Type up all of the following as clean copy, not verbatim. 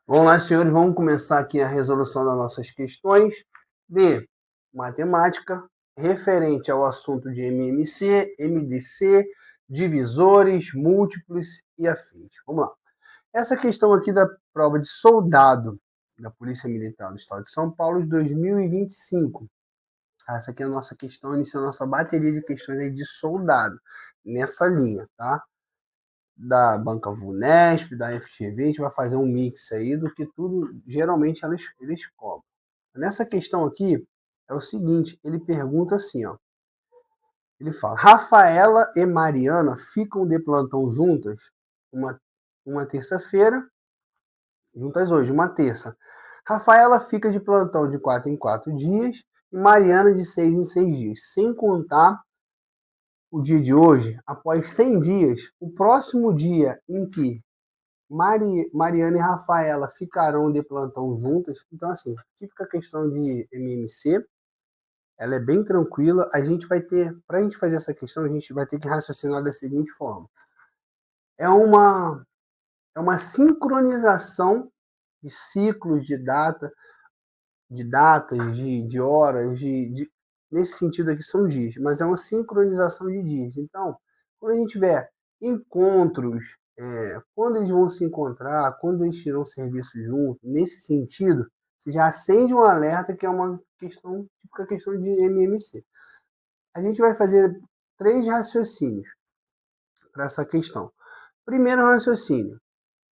Vamos lá, senhores, vamos começar aqui a resolução das nossas questões de matemática referente ao assunto de MMC, MDC, divisores, múltiplos e afins. Vamos lá. Essa questão aqui da prova de soldado da Polícia Militar do Estado de São Paulo de 2025. Essa aqui é a nossa questão, iniciando a nossa bateria de questões aí de soldado, nessa linha, tá? Da Banca Vunesp, da FGV, a gente vai fazer um mix aí do que tudo, geralmente eles cobram. Nessa questão aqui, é o seguinte, ele pergunta assim, ó. Ele fala, Rafaela e Mariana ficam de plantão juntas uma terça-feira, juntas hoje, uma terça. Rafaela fica de plantão de 4 em 4 dias e Mariana de 6 em 6 dias, sem contar o dia de hoje, após 100 dias, o próximo dia em que Mariana e Rafaela ficarão de plantão juntas. Então, assim, típica questão de MMC, ela é bem tranquila. A gente vai ter, para a gente fazer essa questão, a gente vai ter que raciocinar da seguinte forma. É uma sincronização de ciclos de datas, de horas, nesse sentido aqui são dias, mas é uma sincronização de dias. Então, quando a gente tiver encontros, quando eles vão se encontrar, quando eles tiram serviço junto, nesse sentido, você já acende um alerta que é uma questão, típica questão de MMC. A gente vai fazer 3 raciocínios para essa questão. Primeiro raciocínio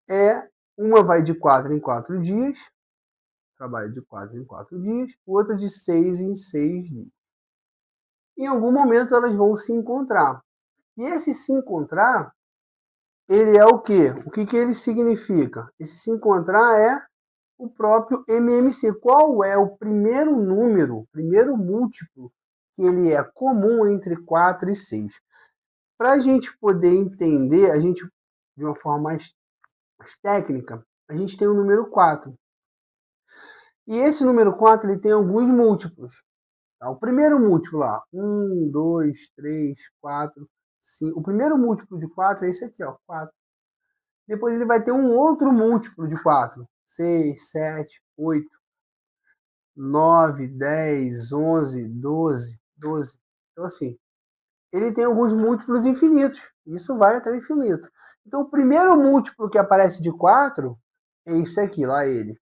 é uma vai de 4 em 4 dias, trabalho de 4 em 4 dias, o outro de 6 em 6 dias. Em algum momento elas vão se encontrar. E esse se encontrar, ele é o quê? O que ele significa? Esse se encontrar é o próprio MMC. Qual é o primeiro número, primeiro múltiplo, que ele é comum entre 4 e 6? Para a gente poder entender, a gente, de uma forma mais técnica, a gente tem o número 4. E esse número 4 ele tem alguns múltiplos. Tá? O primeiro múltiplo lá, 1, 2, 3, 4, 5. O primeiro múltiplo de 4 é esse aqui, ó, 4. Depois ele vai ter um outro múltiplo de 4. 6, 7, 8, 9, 10, 11, 12, 12. Então, assim, ele tem alguns múltiplos infinitos. Isso vai até o infinito. Então, o primeiro múltiplo que aparece de 4 é esse aqui, lá ele.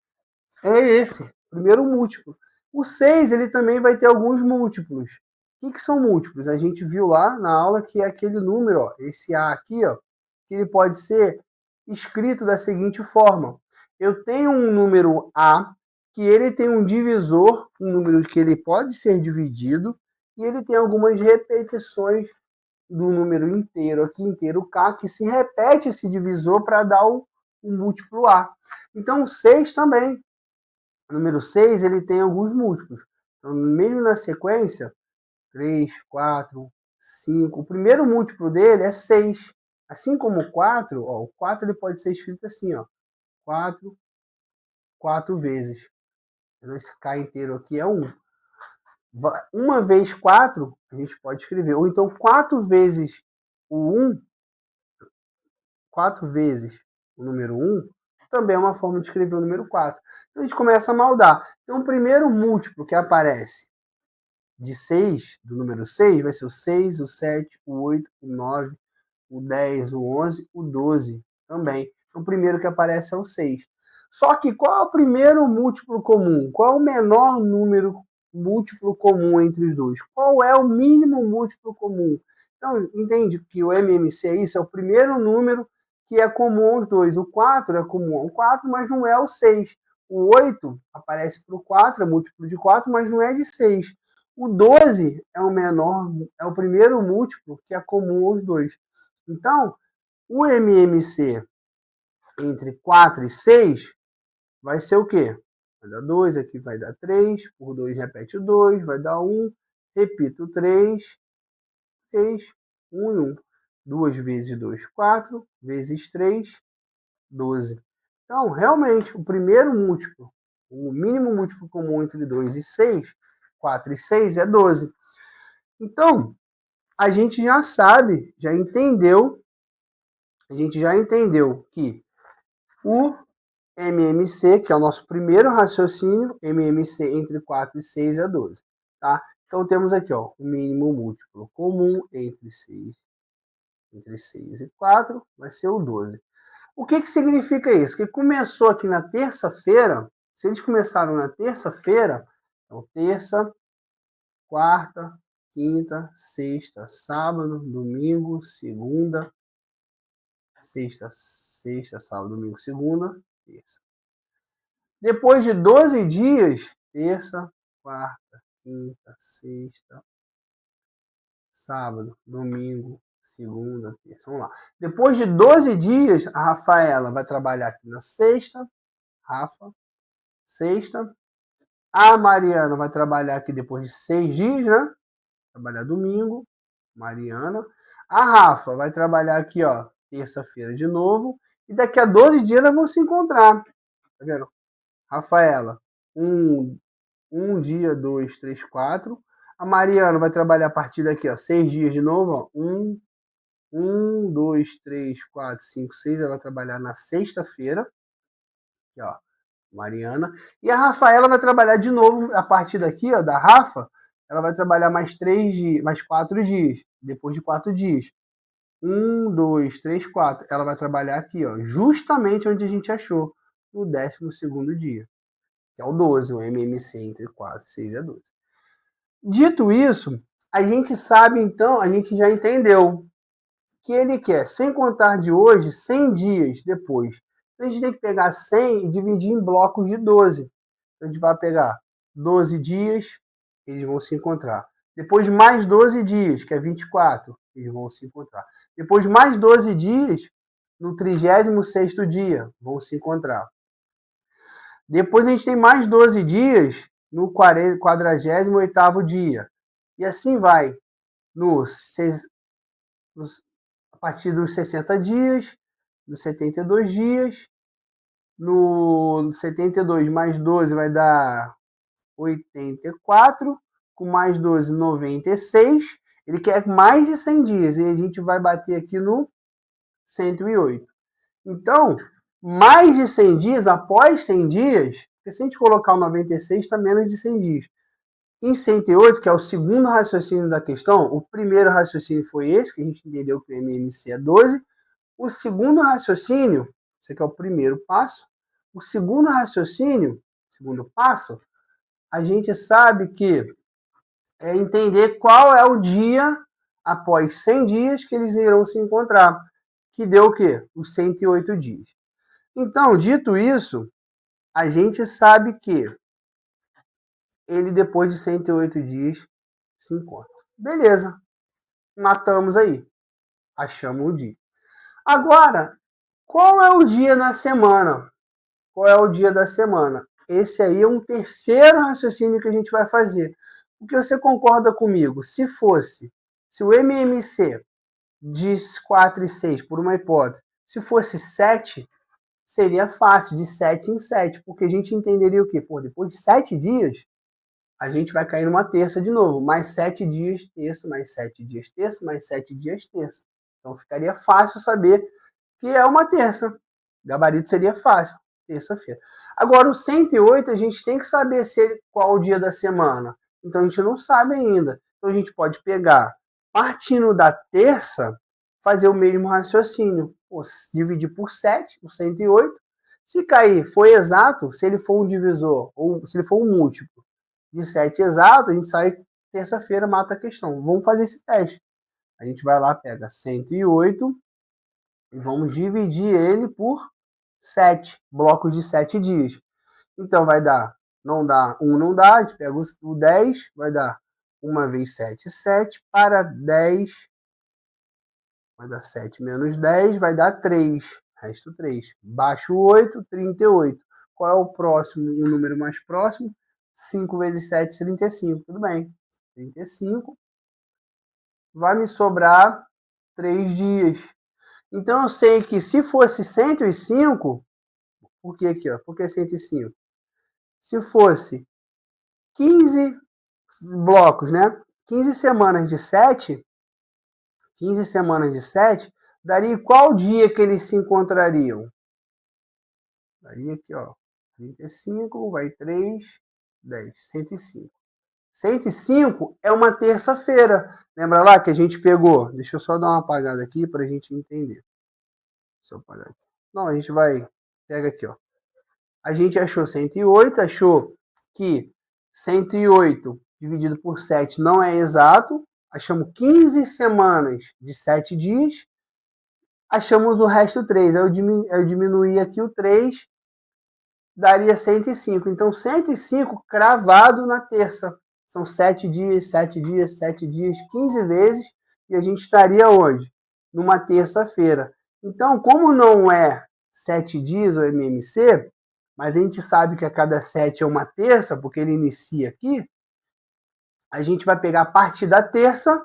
É esse, primeiro múltiplo. O 6, ele também vai ter alguns múltiplos. O que são múltiplos? A gente viu lá na aula que é aquele número, ó, esse A aqui, ó, que ele pode ser escrito da seguinte forma. Eu tenho um número A, que ele tem um divisor, um número que ele pode ser dividido, e ele tem algumas repetições do número inteiro, aqui inteiro K, que se repete esse divisor para dar o múltiplo A. Então, o 6 também. O número 6, ele tem alguns múltiplos. Então, mesmo na sequência, 3, 4, 5. O primeiro múltiplo dele é 6. Assim como o 4, ó, o 4 ele pode ser escrito assim, ó. 4, 4 vezes. Esse K inteiro aqui é 1. Uma vez 4, a gente pode escrever. Ou então 4 vezes o 1, 4 vezes o número 1, também é uma forma de escrever o número 4. Então a gente começa a maldar. Então o primeiro múltiplo que aparece de 6, do número 6, vai ser o 6, o 7, o 8, o 9, o 10, o 11, o 12 também. Então, o primeiro que aparece é o 6. Só que qual é o primeiro múltiplo comum? Qual é o menor número múltiplo comum entre os dois? Qual é o mínimo múltiplo comum? Então, entende que o MMC é isso? É o primeiro número que é comum aos dois. O 4 é comum ao 4, mas não é o 6. O 8 aparece para o 4, é múltiplo de 4, mas não é de 6. O 12 é o menor, é o primeiro múltiplo que é comum aos dois. Então, o MMC entre 4 e 6 vai ser o quê? Vai dar 2, aqui vai dar 3, por 2 repete o 2, vai dar 1, repito 3, 3, 1 e 1. 2 vezes 2, 4, vezes 3, 12. Então, realmente, o primeiro múltiplo, o mínimo múltiplo comum entre 2 e 6, 4 e 6 é 12. Então, a gente já sabe, a gente já entendeu que o MMC, que é o nosso primeiro raciocínio, MMC entre 4 e 6 é 12. Tá? Então temos aqui ó, o mínimo múltiplo comum entre 6 e 4 vai ser o 12. O que significa isso? Que começou aqui na terça-feira, se eles começaram na terça-feira, então terça, quarta, quinta, sexta, sábado, domingo, segunda, sexta, sábado, domingo, segunda, terça. Depois de 12 dias, terça, quarta, quinta, sexta, sábado, domingo, segunda, terça. Vamos lá. Depois de 12 dias, a Rafaela vai trabalhar aqui na sexta, Rafa, sexta. A Mariana vai trabalhar aqui depois de 6 dias, né? Trabalhar domingo, Mariana. A Rafa vai trabalhar aqui, ó, terça-feira de novo. E daqui a 12 dias elas vão se encontrar. Tá vendo? Rafaela, um dia, 2, 3, 4. A Mariana vai trabalhar a partir daqui, ó, 6 dias de novo, ó. 2, 3, 4, 5, 6. Ela vai trabalhar na sexta-feira. Aqui, ó. Mariana. E a Rafaela vai trabalhar de novo a partir daqui, ó, da Rafa. Ela vai trabalhar mais 3 dias, mais 4 dias. Depois de 4 dias. 2, 3, 4. Ela vai trabalhar aqui, ó, justamente onde a gente achou, no 12º dia, que é o 12, o MMC entre 4 e 6 é 12. Dito isso, a gente sabe então, a gente já entendeu que ele quer, sem contar de hoje, 100 dias depois. Então a gente tem que pegar 100 e dividir em blocos de 12. Então a gente vai pegar 12 dias, eles vão se encontrar. Depois de mais 12 dias, que é 24, eles vão se encontrar. Depois de mais 12 dias, no 36º dia, vão se encontrar. Depois a gente tem mais 12 dias no 48º dia. E assim vai. A partir dos 60 dias, nos 72 dias, no 72 mais 12 vai dar 84, com mais 12, 96. Ele quer mais de 100 dias, e a gente vai bater aqui no 108. Então, mais de 100 dias, após 100 dias, porque se a gente colocar o 96, está menos de 100 dias. Em 108, que é o segundo raciocínio da questão, o primeiro raciocínio foi esse, que a gente entendeu que o MMC é 12. O segundo raciocínio, esse aqui é o primeiro passo. O segundo raciocínio, segundo passo, a gente sabe que é entender qual é o dia após 100 dias que eles irão se encontrar, que deu o quê? Os 108 dias. Então, dito isso, a gente sabe que ele, depois de 108 dias, se encontra. Beleza, matamos aí, achamos o dia. Agora, qual é o dia na semana? Qual é o dia da semana? Esse aí é um terceiro raciocínio que a gente vai fazer. Porque você concorda comigo? Se o MMC diz 4 e 6, por uma hipótese, se fosse 7, seria fácil, de 7 em 7, porque a gente entenderia o quê? Pô, depois de 7 dias, a gente vai cair numa terça de novo. Mais 7 dias, terça, mais 7 dias, terça, mais 7 dias, terça. Então ficaria fácil saber que é uma terça. Gabarito seria fácil, terça-feira. Agora, o 108, a gente tem que saber qual o dia da semana. Então, a gente não sabe ainda. Então, a gente pode pegar, partindo da terça, fazer o mesmo raciocínio. Dividir por 7, o 108. Se cair, foi exato, se ele for um divisor, ou se ele for um múltiplo de 7 exato, a gente sai terça-feira, mata a questão. Vamos fazer esse teste. A gente vai lá, pega 108 e vamos dividir ele por 7, blocos de 7 dias. Então vai dar, não dá, 1 não dá, a gente pega o 10, vai dar 1 vezes 7, 7, para 10, vai dar 7 menos 10, vai dar 3, resto 3. Baixo 8, 38. Qual é o próximo, o número mais próximo? 5 vezes 7, 35. Tudo bem, 35. Vai me sobrar 3 dias. Então eu sei que se fosse 105, por que aqui, ó? Por que 105? Se fosse 15 blocos, né? 15 semanas de 7, 15 semanas de 7, daria qual dia que eles se encontrariam? Daria aqui, ó, 35, vai 3, 10, 105. 105 é uma terça-feira. Lembra lá que a gente pegou? Deixa eu só dar uma apagada aqui para a gente entender. Deixa eu apagar aqui. Não, a gente vai... Pega aqui, ó. A gente achou 108, achou que 108 dividido por 7 não é exato. Achamos 15 semanas de 7 dias. Achamos o resto 3. Aí eu diminuí aqui o 3, daria 105. Então, 105 cravado na terça. São 7 dias, 7 dias, 7 dias, 15 vezes. E a gente estaria onde? Numa terça-feira. Então, como não é 7 dias o MMC, mas a gente sabe que a cada 7 é uma terça, porque ele inicia aqui, a gente vai pegar a partir da terça,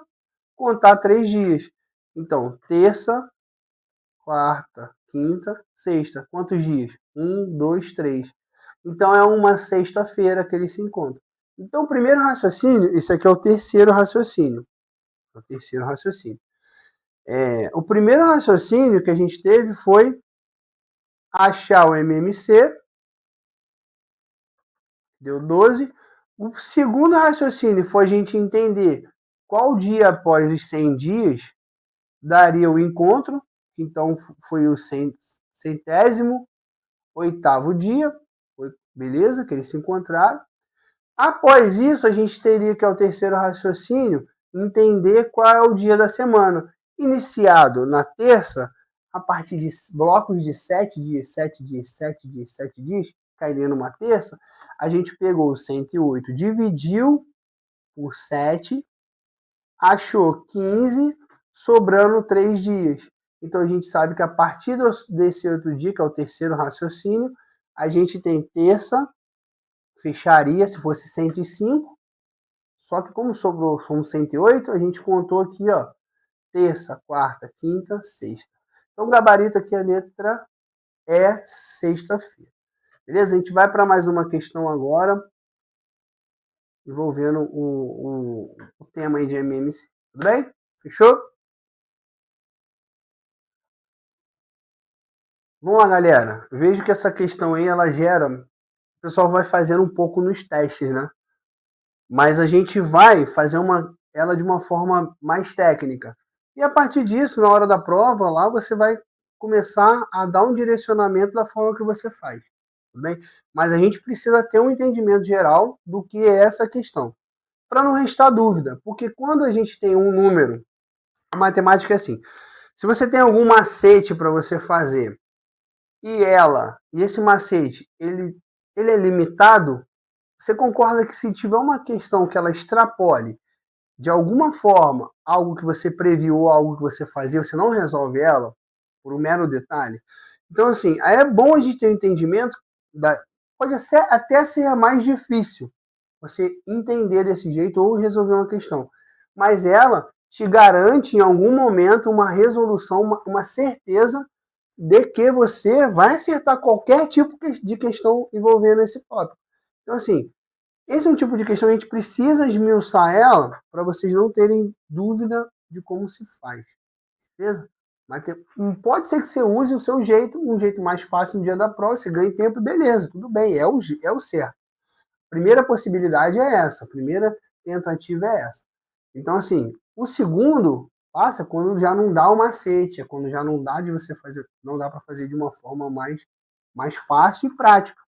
contar 3 dias. Então, terça, quarta, quinta, sexta. Quantos dias? 1, 2, 3. Então é uma sexta-feira que eles se encontram. Então o primeiro raciocínio, esse aqui é o terceiro raciocínio. O terceiro raciocínio. O primeiro raciocínio que a gente teve foi achar o MMC, deu 12. O segundo raciocínio foi a gente entender qual dia após os 100 dias daria o encontro. Então foi o centésimo oitavo dia, beleza, que eles se encontraram. Após isso, a gente teria que, ao terceiro raciocínio, entender qual é o dia da semana. Iniciado na terça, a partir de blocos de 7 dias, 7 dias, 7 dias, 7 dias, cairia numa terça, a gente pegou o 108, dividiu por 7, achou 15, sobrando 3 dias. Então a gente sabe que a partir desse outro dia, que é o terceiro raciocínio, a gente tem terça, fecharia se fosse 105, só que como sobrou, fomos 108, a gente contou aqui, ó, terça, quarta, quinta, sexta. Então o gabarito aqui, a letra é sexta-feira. Beleza? A gente vai para mais uma questão agora, envolvendo o tema aí de MMC. Tudo bem? Fechou? Vamos lá, galera. Vejo que essa questão aí, ela gera... O pessoal vai fazendo um pouco nos testes, né? Mas a gente vai fazer ela de uma forma mais técnica. E a partir disso, na hora da prova, lá você vai começar a dar um direcionamento da forma que você faz. Tudo bem? Mas a gente precisa ter um entendimento geral do que é essa questão. Para não restar dúvida, porque quando a gente tem um número, a matemática é assim. Se você tem algum macete para você fazer e esse macete, ele é limitado, você concorda que se tiver uma questão que ela extrapole de alguma forma algo que você previu ou algo que você fazia, você não resolve ela por um mero detalhe? Então, assim, aí é bom a gente ter um entendimento, pode até ser mais difícil você entender desse jeito ou resolver uma questão, mas ela te garante em algum momento uma resolução, uma certeza de que você vai acertar qualquer tipo de questão envolvendo esse tópico. Então, assim, esse é um tipo de questão que a gente precisa esmiuçar ela para vocês não terem dúvida de como se faz, beleza? Mas pode ser que você use o seu jeito, um jeito mais fácil no dia da prova, você ganhe tempo, beleza, tudo bem, é o certo. A primeira possibilidade é essa, a primeira tentativa é essa. Então, assim, o segundo passa quando já não dá o macete, é quando já não dá de você fazer, não dá para fazer de uma forma mais fácil e prática.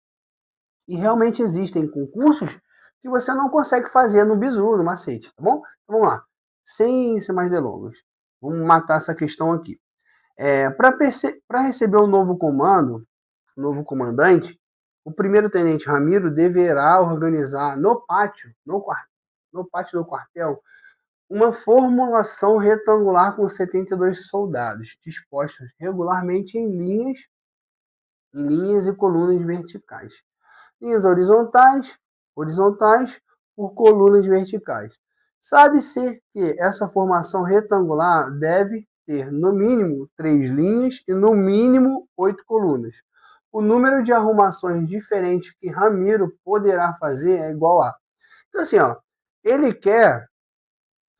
E realmente existem concursos que você não consegue fazer no bizu, no macete, tá bom? Então, vamos lá. Sem mais delongas. Vamos matar essa questão aqui. Para receber um novo comando, um novo comandante, o primeiro tenente Ramiro deverá organizar no pátio do quartel, uma formulação retangular com 72 soldados, dispostos regularmente em linhas e colunas verticais. Linhas horizontais por colunas verticais. Sabe-se que essa formação retangular deve ter no mínimo 3 linhas e no mínimo 8 colunas. O número de arrumações diferentes que Ramiro poderá fazer é igual a... Então, assim, ó, ele quer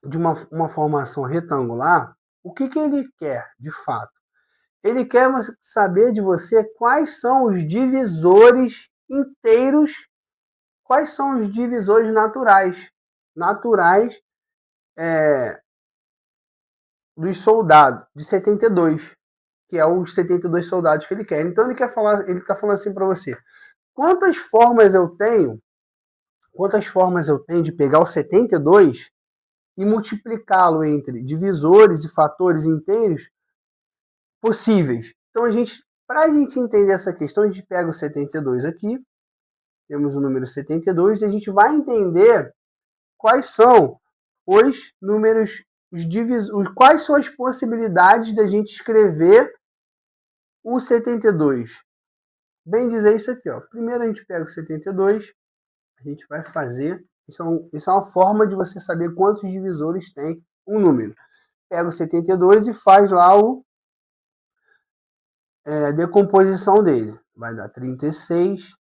de uma formação retangular. O que ele quer, de fato? Ele quer saber de você quais são os divisores inteiros, quais são os divisores naturais dos soldados, de 72, que é os 72 soldados que ele quer. Então ele está falando assim para você: quantas formas eu tenho de pegar o 72 e multiplicá-lo entre divisores e fatores inteiros possíveis. Então para a gente entender essa questão, a gente pega o 72 aqui, temos o número 72 e a gente vai entender quais são os números, quais são as possibilidades da gente escrever o 72. Bem dizer isso aqui, ó. Primeiro a gente pega o 72, a gente vai fazer, isso é uma forma de você saber quantos divisores tem um número. Pega o 72 e faz lá a decomposição dele. Vai dar 36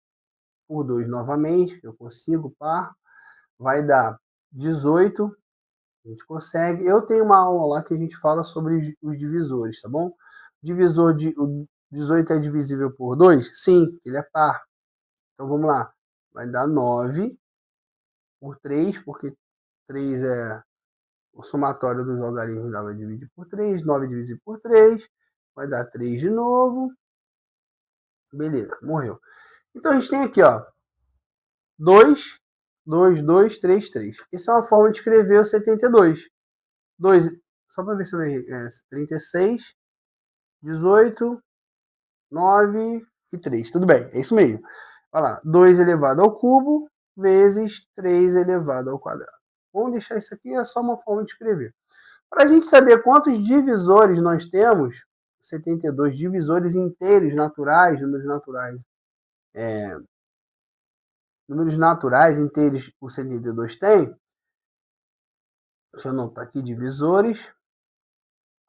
por 2 novamente, eu consigo, par. Vai dar 18, a gente consegue. Eu tenho uma aula lá que a gente fala sobre os divisores, tá bom? O 18 é divisível por 2? Sim, ele é par. Então vamos lá. Vai dar 9 por 3, porque 3 é o somatório dos algarismos, vai dividir por 3. 9 dividido por 3, vai dar 3 de novo. Beleza, morreu. Então a gente tem aqui, ó, 2, 2, 2, 3, 3. Essa é uma forma de escrever o 72. 2, só para ver se eu errei, 36, 18, 9 e 3. Tudo bem, é isso mesmo. Olha lá, 2 elevado ao cubo vezes 3 elevado ao quadrado. Vamos deixar isso aqui, é só uma forma de escrever. Para a gente saber quantos divisores nós temos, 72 divisores inteiros naturais, números naturais inteiros o 72 tem, deixa eu anotar aqui, divisores,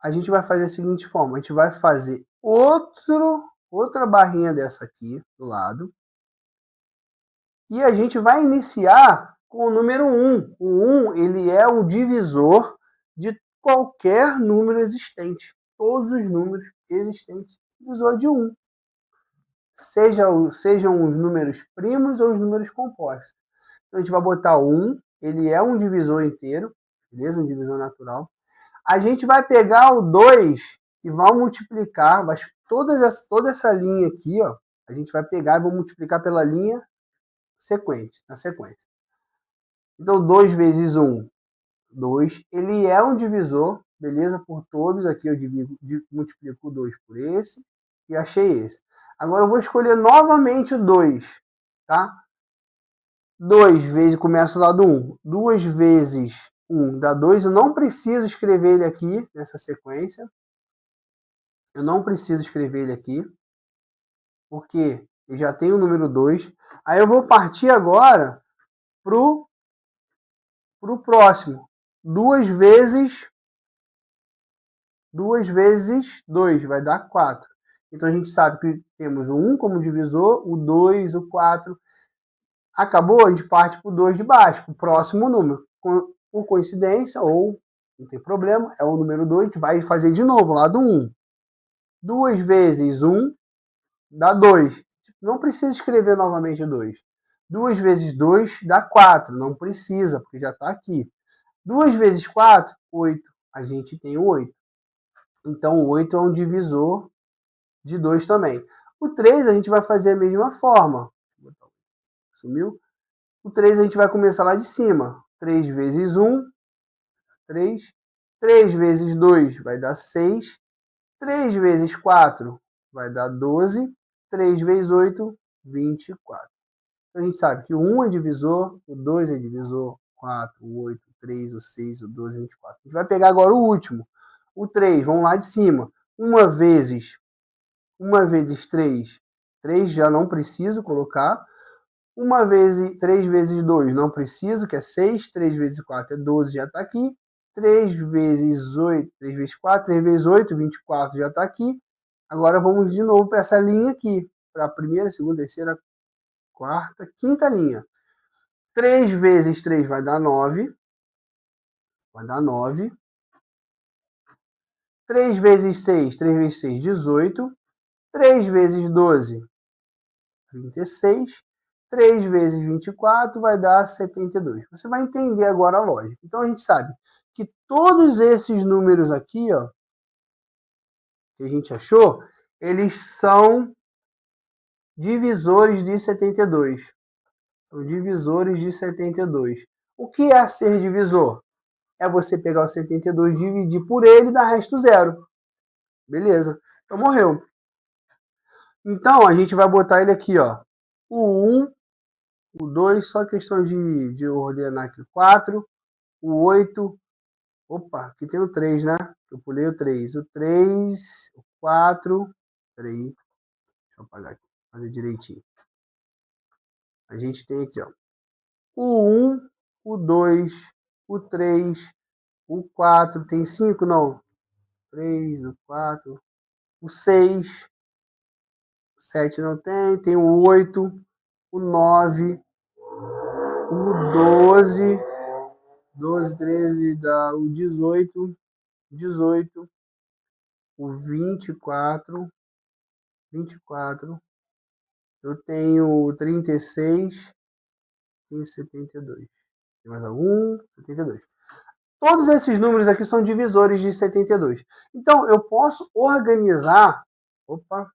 a gente vai fazer da seguinte forma, a gente vai fazer outra barrinha dessa aqui, do lado, e a gente vai iniciar com o número 1. O 1, ele é um divisor de qualquer número existente. Todos os números existentes, divisor de 1. Sejam os números primos ou os números compostos. Então a gente vai botar 1, ele é um divisor inteiro, beleza? Um divisor natural. A gente vai pegar o 2 e vai multiplicar, toda essa linha aqui, ó, a gente vai pegar e vamos multiplicar pela linha na sequência. Então 2 vezes 1, 2. Ele é um divisor, beleza? Por todos, aqui eu multiplico o 2 por esse e achei esse. Agora eu vou escolher novamente o 2, tá? 2 vezes, começa lá do 1. 2 vezes 1 dá 2. Eu não preciso escrever ele aqui nessa sequência. Eu não preciso escrever ele aqui, porque eu já tenho o número 2. Aí eu vou partir agora pro próximo. 2 vezes 2 vai dar 4. Então a gente sabe que temos o 1 como divisor, o 2, o 4. Acabou, a gente parte para o 2 de baixo, o próximo número. Por coincidência, ou não tem problema, é o número 2, a gente vai fazer de novo lá do 1. 2 vezes 1 dá 2. Não precisa escrever novamente o 2. 2 vezes 2 dá 4. Não precisa, porque já está aqui. 2 vezes 4, 8. A gente tem o 8. Então, o 8 é um divisor de 2 também. O 3 a gente vai fazer a mesma forma. Sumiu? O 3 a gente vai começar lá de cima. 3 vezes 1, 3. 3 vezes 2 vai dar 6. 3 vezes 4 vai dar 12. 3 vezes 8, 24. Então a gente sabe que o 1 é divisor, o 2 é divisor, 4, o 8, o 3, o 6, o 12, o 24. A gente vai pegar agora o último. O 3, vamos lá de cima. 1 vezes 3, 3 já não preciso colocar. 3 vezes 2 não preciso, que é 6. 3 vezes 4 é 12, já está aqui. 3 vezes 8, 3 vezes 4, 3 vezes 8, 24 já está aqui. Agora vamos de novo para essa linha aqui, para a primeira, segunda, terceira, quarta, quinta linha. 3 vezes 3 vai dar 9. Vai dar 9. 3 vezes 6, 3 vezes 6, 18. 3 vezes 12, 36. 3 vezes 24 vai dar 72. Você vai entender agora a lógica. Então, a gente sabe que todos esses números aqui, ó, que a gente achou, eles são divisores de 72. São divisores de 72. O que é ser divisor? É você pegar o 72, dividir por ele e dar resto zero. Beleza. Então, morreu. Então, a gente vai botar ele aqui, ó. O 1, o 2, só questão de ordenar aqui. 4, o 8. Opa, aqui tem o 3, né? Eu pulei o 3. O 3, o 4. Peraí. Deixa eu apagar aqui. Fazer direitinho. A gente tem aqui, ó. O 1, o 2, o 3, o 4. Tem 5? Não. 3, o 4. O 6. O 7 não tem. Tem o 8, o 9, o 12. 12, 13, dá o 18. 18. O 24. 24. Eu tenho 36. Tenho 72. Tem mais algum? 72. Todos esses números aqui são divisores de 72. Então, eu posso organizar. Opa!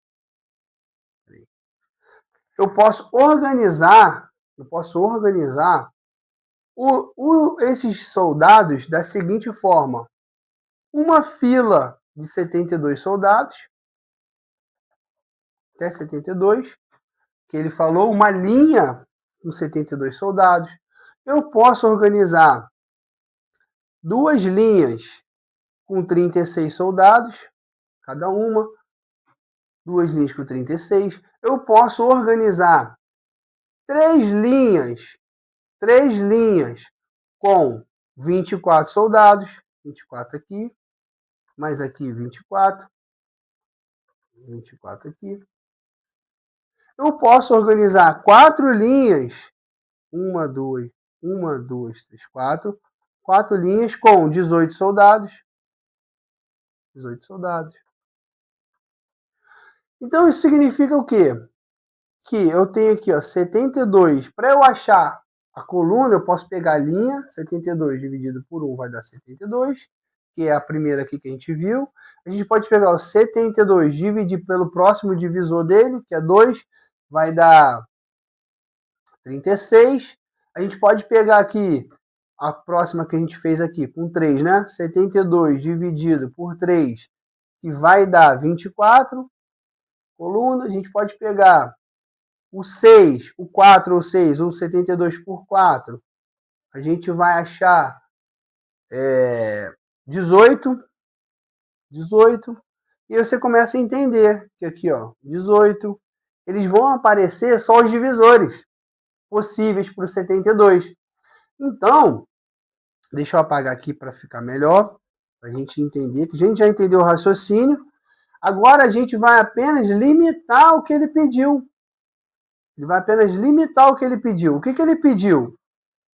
Eu posso organizar. Esses soldados da seguinte forma: uma fila de 72 soldados, até 72, que ele falou, uma linha com 72 soldados. Eu posso organizar duas linhas com 36 soldados, cada uma, duas linhas com 36. Eu posso organizar três linhas com 24 soldados, 24 aqui, mais aqui 24, 24 aqui. Eu posso organizar quatro linhas, uma, duas, três, quatro linhas com 18 soldados, 18 soldados. Então isso significa o quê? Que eu tenho aqui, ó, 72. Para eu achar a coluna, eu posso pegar a linha, 72 dividido por 1 vai dar 72, que é a primeira aqui que a gente viu. A gente pode pegar o 72, dividir pelo próximo divisor dele, que é 2, vai dar 36. A gente pode pegar aqui a próxima que a gente fez aqui, com 3, né? 72 dividido por 3, que vai dar 24 colunas. A gente pode pegar o 6, o 4 ou 6, ou 72 por 4, a gente vai achar 18, 18, e você começa a entender que aqui, ó, 18, eles vão aparecer só os divisores possíveis para o 72. Então, deixa eu apagar aqui para ficar melhor, para a gente entender, que a gente já entendeu o raciocínio, agora a gente vai apenas limitar o que ele pediu. Ele vai apenas limitar o que ele pediu. O que ele pediu?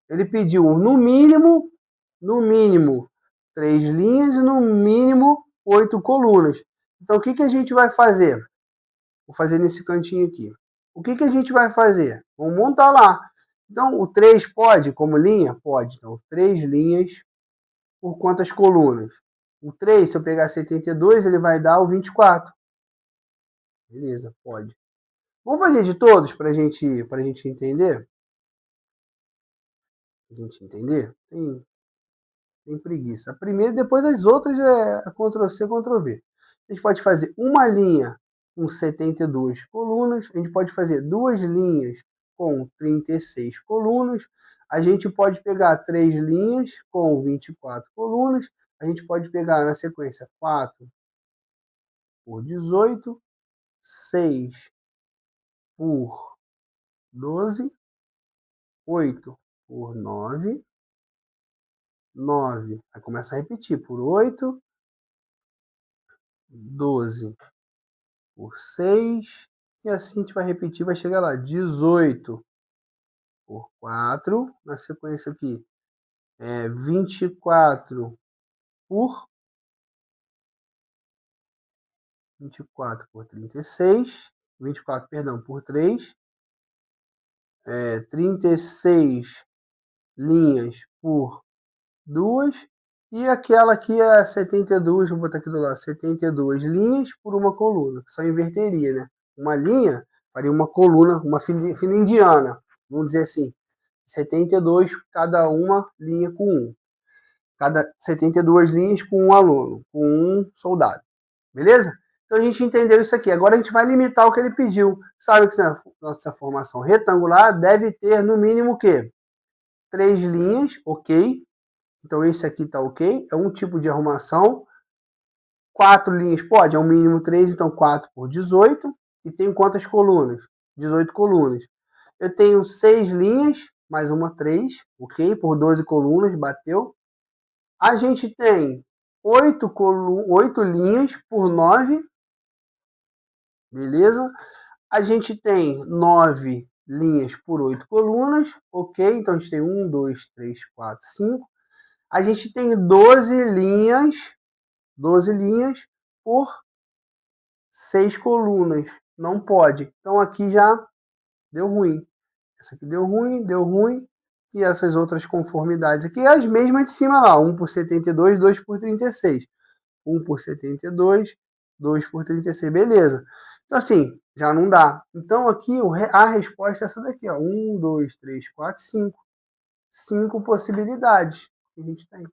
Ele pediu no mínimo 3 linhas e no mínimo 8 colunas. Então, o que a gente vai fazer? Vou fazer nesse cantinho aqui. O que a gente vai fazer? Vamos montar lá. Então, o 3 pode como linha? Pode. Então, 3 linhas por quantas colunas? O 3, se eu pegar 72, ele vai dar o 24. Beleza, pode. Vamos fazer de todos para a gente entender? A gente entender? Tem preguiça. A primeira e depois as outras é Ctrl+C, Ctrl+V. A gente pode fazer uma linha com 72 colunas, a gente pode fazer duas linhas com 36 colunas, a gente pode pegar três linhas com 24 colunas, a gente pode pegar na sequência 4 por 18, 6 por 12, 8 por 9, 9, vai começar a repetir, por 8, 12 por 6, e assim a gente vai repetir, vai chegar lá, 18 por 4, na sequência aqui, 24 por 24 por 36, 24, perdão, por 3, 36 linhas por 2, e aquela aqui é 72, vou botar aqui do lado, 72 linhas por uma coluna, só inverteria, né? Uma linha faria uma coluna, uma fila indiana, vamos dizer assim, 72 cada uma linha com um. Cada 72 linhas com um aluno, com um soldado. Beleza? Então a gente entendeu isso aqui. Agora a gente vai limitar o que ele pediu. Sabe que nossa formação retangular deve ter no mínimo o quê? 3 linhas, ok. Então esse aqui tá ok. É um tipo de arrumação. 4 linhas, pode, é o mínimo 3, então 4 por 18. E tem quantas colunas? 18 colunas. Eu tenho 6 linhas, mais uma 3, ok? Por 12 colunas, bateu. A gente tem 8 linhas por 9, beleza? A gente tem 9 linhas por 8 colunas, ok? Então a gente tem 1, 2, 3, 4, 5. A gente tem 12 linhas por 6 colunas. Não pode. Então aqui já deu ruim. Essa aqui deu ruim. E essas outras conformidades aqui, as mesmas de cima lá. 1 por 72, 2 por 36. 1 por 72, 2 por 36, beleza. Então, assim, já não dá. Então, aqui a resposta é essa daqui, ó. 1, 2, 3, 4, 5. 5 possibilidades que a gente tem.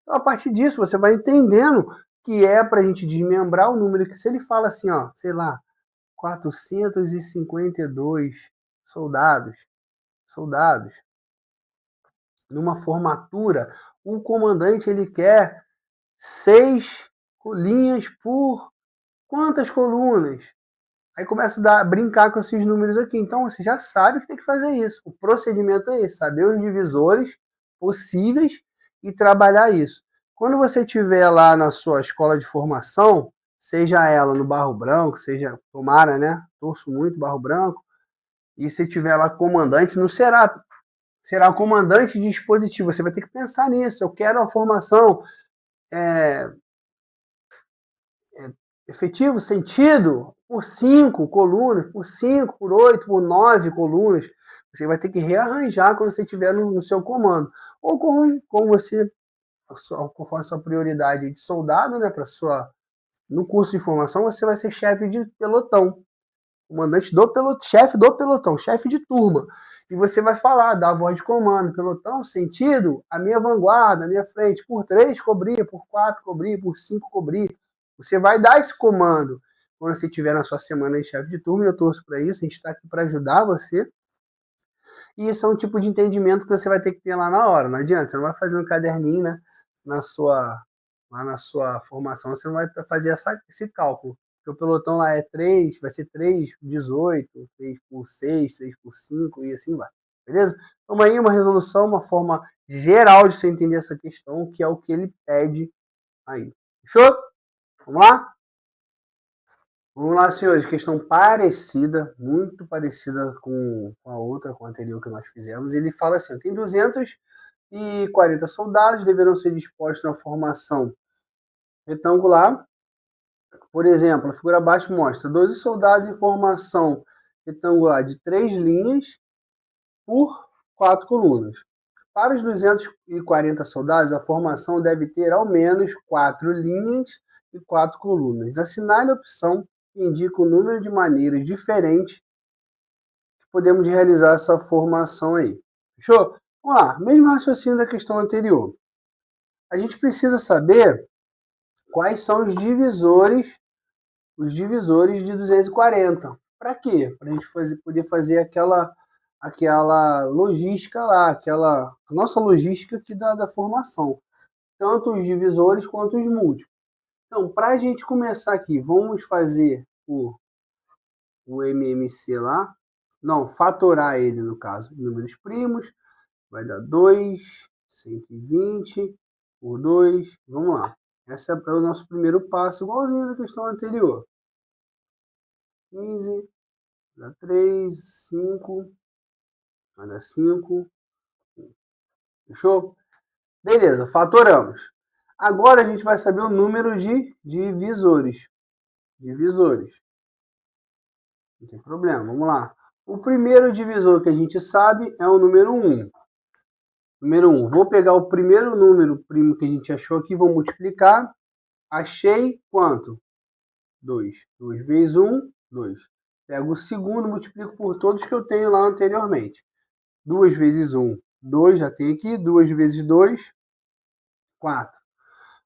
Então, a partir disso, você vai entendendo que é para a gente desmembrar o número, que se ele fala assim, ó, sei lá, 452 soldados, numa formatura, o comandante ele quer 6 linhas por quantas colunas? Aí começa a brincar com esses números aqui. Então você já sabe que tem que fazer isso. O procedimento é esse, saber os divisores possíveis e trabalhar isso. Quando você estiver lá na sua escola de formação, seja ela no Barro Branco, seja, tomara, né? Torço muito Barro Branco, e se tiver lá comandante, não será o comandante de dispositivo. Você vai ter que pensar nisso. Eu quero uma formação efetivo, sentido, por 5 colunas, por 5, por 8, por 9 colunas. Você vai ter que rearranjar quando você estiver no seu comando. Ou com você, conforme a sua prioridade de soldado, né, no curso de formação, você vai ser chefe de pelotão. Comandante do pelotão, chefe de turma. E você vai falar, dar a voz de comando, pelotão, sentido, a minha vanguarda, a minha frente, por 3 cobrir, por 4 cobrir, por 5 cobrir. Você vai dar esse comando quando você estiver na sua semana de chefe de turma, e eu torço para isso, a gente está aqui para ajudar você. E isso é um tipo de entendimento que você vai ter que ter lá na hora, não adianta, você não vai fazer um caderninho, né, lá na sua formação, você não vai fazer esse cálculo. Porque o pelotão lá é 3, vai ser 3 por 18, 3 por 6, 3 por 5 e assim vai. Beleza? Então aí uma resolução, uma forma geral de você entender essa questão, que é o que ele pede aí. Fechou? Vamos lá? Vamos lá, senhores. Questão parecida, muito parecida com a outra, com a anterior que nós fizemos. Ele fala assim: tem 240 soldados, deverão ser dispostos na formação retangular. Por exemplo, a figura abaixo mostra 12 soldados em formação retangular de 3 linhas por 4 colunas. Para os 240 soldados, a formação deve ter ao menos 4 linhas e 4 colunas. Assinale a opção que indica o número de maneiras diferentes que podemos realizar essa formação aí. Fechou? Vamos lá, mesmo raciocínio da questão anterior. A gente precisa saber quais são os divisores de 240. Para quê? Para a gente poder fazer aquela logística lá, a nossa logística aqui da formação. Tanto os divisores quanto os múltiplos. Então, para a gente começar aqui, vamos fazer o MMC lá. Não, fatorar ele, no caso, em números primos. Vai dar 2, 120 por 2. Vamos lá. Esse é o nosso primeiro passo, igualzinho da questão anterior. 15, dá 3, 5, vai dar 5. Fechou? Beleza, fatoramos. Agora a gente vai saber o número de divisores. divisores. Não tem problema, vamos lá. O primeiro divisor que a gente sabe é o número 1. Número 1, vou pegar o primeiro número primo que a gente achou aqui, vou multiplicar. Achei quanto? 2. 2 vezes 1, 2. Pego o segundo, multiplico por todos que eu tenho lá anteriormente. 2 vezes 1, 2, já tem aqui. 2 vezes 2, 4.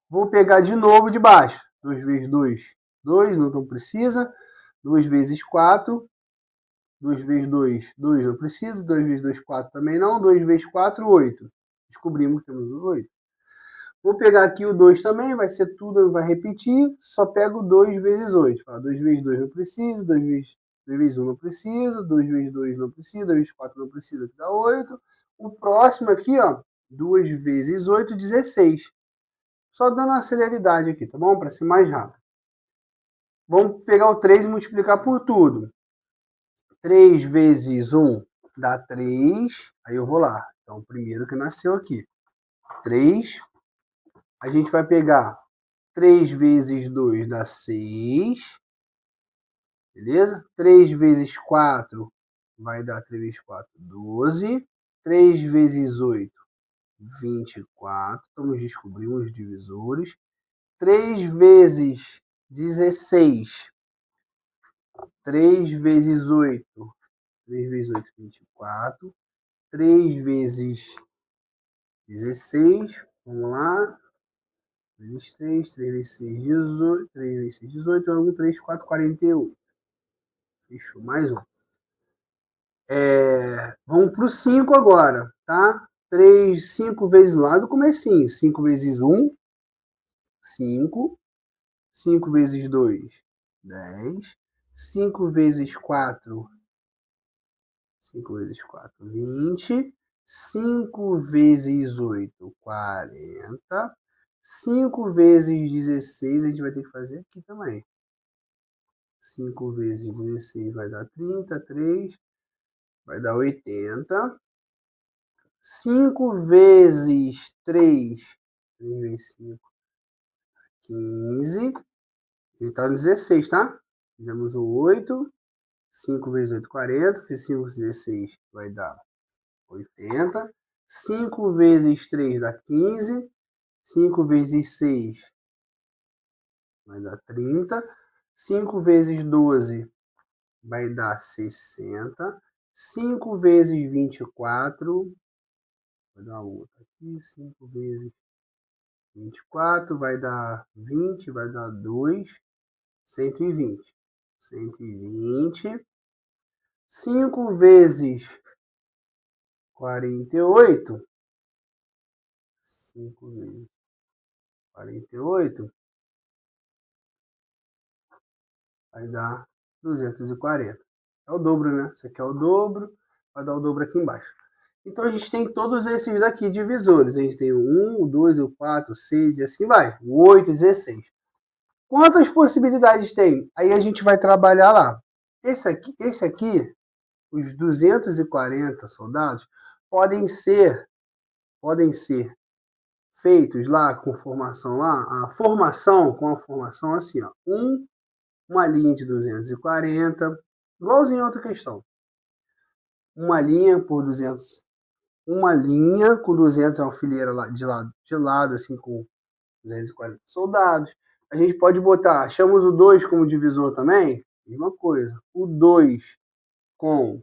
Vou pegar de novo de baixo. 2 vezes 2, 2, não precisa. 2 vezes 4, 2 vezes 2, 2 não precisa. 2 vezes 2, 4 também não. 2 vezes 4, 8. Descobrimos que temos o 8. Vou pegar aqui o 2 também, vai ser tudo, não vai repetir. Só pego 2 vezes 8. 2 vezes 2 não precisa, 2 vezes 1 não precisa, 2 vezes 2 não precisa, 2 vezes 4 não precisa, que dá 8. O próximo aqui, ó, 2 vezes 8, 16. Só dando uma celeridade aqui, tá bom? Para ser mais rápido. Vamos pegar o 3 e multiplicar por tudo. 3 vezes 1 dá 3. Aí eu vou lá. Então, o primeiro que nasceu aqui. 3. A gente vai pegar 3 vezes 2 dá 6. Beleza? 3 vezes 4 vai dar 3 vezes 4, 12. 3 vezes 8, 24. Estamos descobrindo os divisores. 3 vezes 16. 3 vezes 8. 3 vezes 8, 24. 3 vezes 16. Vamos lá. 3 vezes 3. 3 vezes 6, 18. 3 vezes 6, 18. 1, 3, 4, 48. Fechou. Mais um. Vamos para o 5 agora, tá? 3, 5 vezes lá do comecinho. 5 vezes 1, 5. 5 vezes 2, 10. 5 vezes 4, 5 vezes 4, 20. 5 vezes 8, 40. 5 vezes 16, a gente vai ter que fazer aqui também. 5 vezes 16 vai dar 30, 3, vai dar 80. 5 vezes 3, 3 vezes 5, 15. Ele está no 16, tá? Fizemos o 8. 5 vezes 8, 40. Fiz 5 vezes 16, vai dar 80. 5 vezes 3 dá 15. 5 vezes 6 vai dar 30. 5 vezes 12 vai dar 60. 5 vezes 24 vai dar outra aqui. 5 vezes 24 vai dar 20, vai dar 2, 120. 120. 5 vezes 48. 5 vezes 48 vai dar 240. É o dobro, né? Isso aqui é o dobro, vai dar o dobro aqui embaixo. Então a gente tem todos esses daqui divisores. A gente tem o 1, o 2, o 4, o 6 e assim vai. O 8, 16. Quantas possibilidades tem? Aí a gente vai trabalhar lá. Esse aqui, os 240 soldados, podem ser feitos lá com formação lá, a formação com a formação assim, ó. Uma linha de 240, igualzinho a outra questão. Uma linha por 200, uma linha com 200 é uma fileira lá de lado assim com 240 soldados. A gente pode botar, achamos o 2 como divisor também, mesma coisa. O 2 com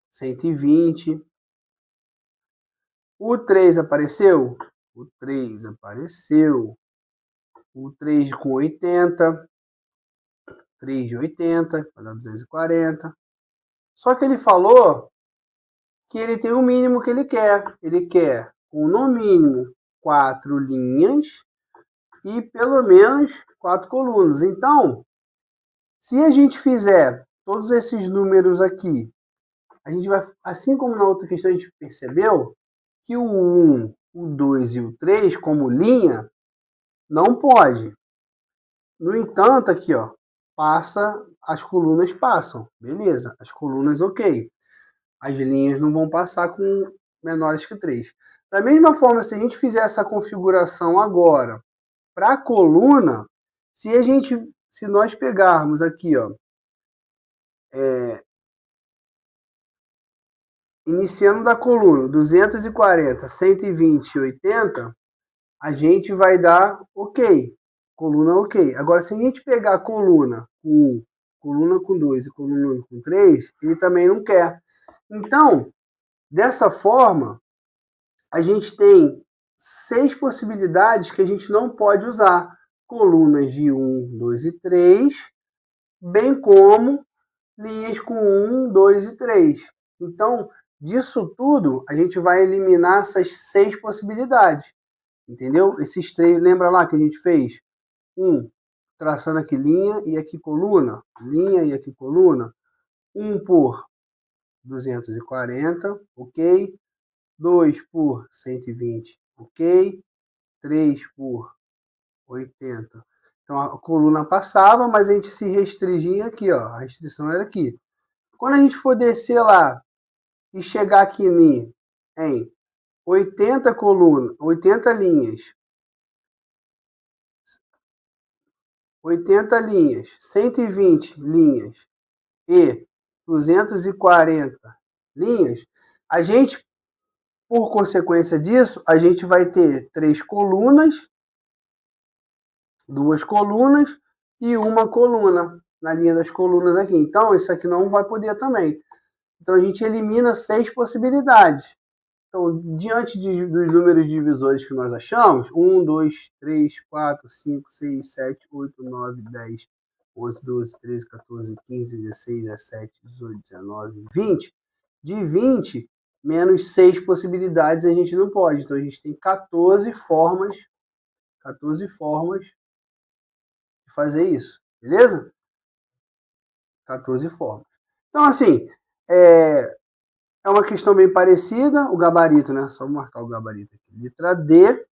120. O 3 apareceu? O 3 apareceu. O 3 com 80. 3 de 80, vai dar 240. Só que ele falou que ele tem o mínimo que ele quer. Ele quer, com no mínimo, 4 linhas e pelo menos 4 colunas. Então, se a gente fizer todos esses números aqui, a gente vai, assim como na outra questão a gente percebeu, que o 1, o 2 e o 3, como linha, não pode. No entanto, aqui, ó, as colunas passam. Beleza, as colunas ok. As linhas não vão passar com menores que 3. Da mesma forma, se a gente fizer essa configuração agora para a coluna, se a gente se nós pegarmos aqui, ó, iniciando da coluna 240, 120 e 80, a gente vai dar ok. Coluna ok. Agora, se a gente pegar a coluna com 1, coluna com 2 e coluna com 3, ele também não quer. Então, dessa forma, a gente tem 6 possibilidades que a gente não pode usar. Colunas de 1, 2 e 3, bem como linhas com 1, 2 e 3. Então, disso tudo, a gente vai eliminar essas 6 possibilidades. Entendeu? Esses 3, lembra lá que a gente fez? 1, traçando aqui linha e aqui coluna. Linha e aqui coluna. 1 por 240, ok? 2 por 120, ok? 3 por 80. Então a coluna passava, mas a gente se restringia aqui, ó. A restrição era aqui. Quando a gente for descer lá e chegar aqui em 80 colunas, 80 linhas, 80 linhas, 120 linhas e 240 linhas, a gente, por consequência disso, a gente vai ter 3 colunas, 2 colunas e uma coluna na linha das colunas aqui. Então, isso aqui não vai poder também. Então, a gente elimina 6 possibilidades. Então, diante dos números divisores que nós achamos, 1, 2, 3, 4, 5, 6, 7, 8, 9, 10, 11, 12, 13, 14, 15, 16, 17, 18, 19, 20. De 20, menos 6 possibilidades a gente não pode. Então, a gente tem 14 formas de fazer isso. Beleza? 14 formas. Então, assim, é uma questão bem parecida. O gabarito, né? Só vou marcar o gabarito aqui. Letra D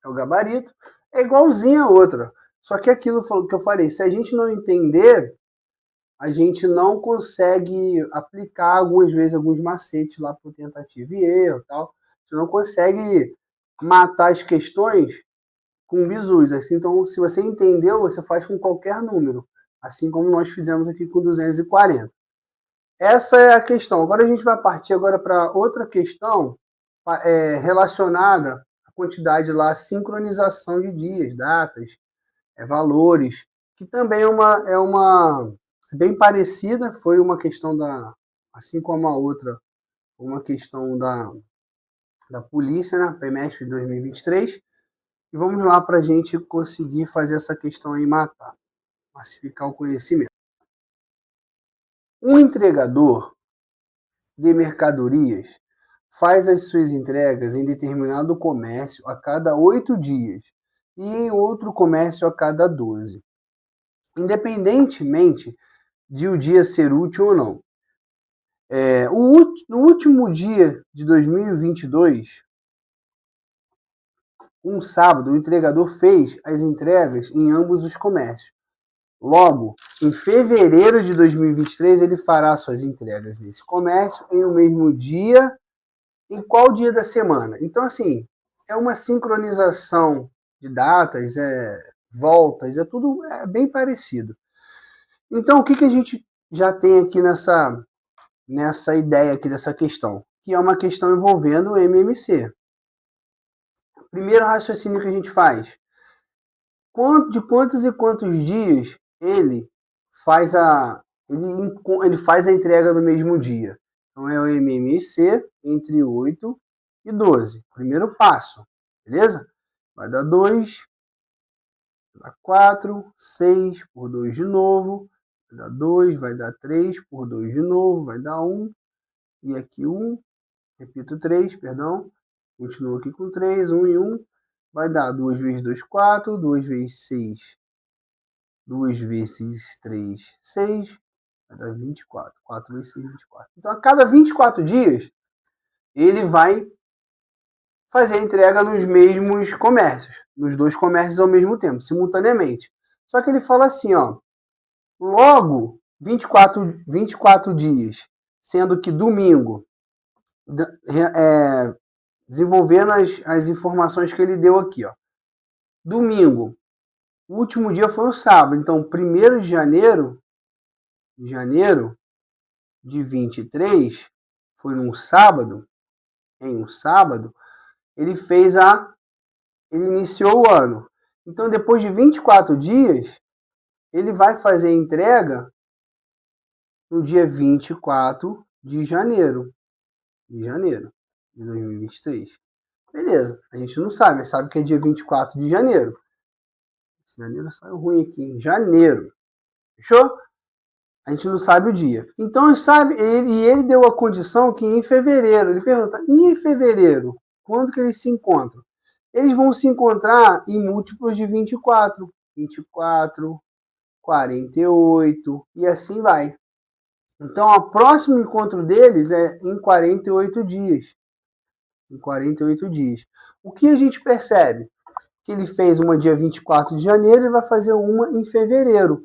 é o gabarito. É igualzinho a outra. Só que aquilo que eu falei, se a gente não entender, a gente não consegue aplicar algumas vezes alguns macetes lá por tentativa e erro, tal. A gente não consegue matar as questões com visus. Assim, então, se você entendeu, você faz com qualquer número, assim como nós fizemos aqui com 240. Essa é a questão. Agora a gente vai partir agora para outra questão relacionada à quantidade lá, sincronização de dias, datas, valores, que também é uma bem parecida, foi uma questão assim como a outra, uma questão da polícia, né, PEMESP de 2023, e vamos lá para a gente conseguir fazer essa questão aí matar, massificar o conhecimento. Um entregador de mercadorias faz as suas entregas em determinado comércio a cada 8 dias e em outro comércio a cada 12, independentemente de o dia ser útil ou não. No último dia de 2022, um sábado, o entregador fez as entregas em ambos os comércios. Logo, em fevereiro de 2023, ele fará suas entregas nesse comércio em o mesmo dia. Em qual dia da semana? Então, assim, é uma sincronização de datas, voltas, tudo bem parecido. Então, o que a gente já tem aqui nessa ideia aqui dessa questão? Que é uma questão envolvendo o MMC. Primeiro raciocínio que a gente faz. De quantos e quantos dias ele faz ele faz a entrega no mesmo dia? Então, é o MMC entre 8 e 12. Primeiro passo, beleza? Vai dar 2, vai dar 4, 6 por 2 de novo, vai dar 2, vai dar 3 por 2 de novo, vai dar 1, e aqui 1, repito 3, perdão, continuo aqui com 3, 1 e 1, vai dar 2 vezes 2, 4, 2 vezes 6, 2 vezes 3, 6, vai dar 24, 4 vezes 6, 24. Então, a cada 24 dias, ele vai fazer a entrega nos mesmos comércios, nos 2 comércios ao mesmo tempo, simultaneamente. Só que ele fala assim, ó, logo 24 dias, sendo que domingo, desenvolvendo as informações que ele deu aqui, ó. Domingo, O último dia foi o sábado, então 1º de janeiro de 23, foi num sábado, em um sábado, ele iniciou o ano. Então, depois de 24 dias, ele vai fazer a entrega no dia 24 de janeiro de 2023. Beleza, a gente não sabe, mas sabe que é dia 24 de janeiro. Janeiro saiu ruim aqui, hein? Janeiro. Fechou? A gente não sabe o dia. Então, ele deu a condição que em fevereiro, ele pergunta, e em fevereiro, quando que eles se encontram? Eles vão se encontrar em múltiplos de 24, 48, e assim vai. Então, o próximo encontro deles é em 48 dias. Em 48 dias. O que a gente percebe? Que ele fez uma dia 24 de janeiro e vai fazer uma em fevereiro.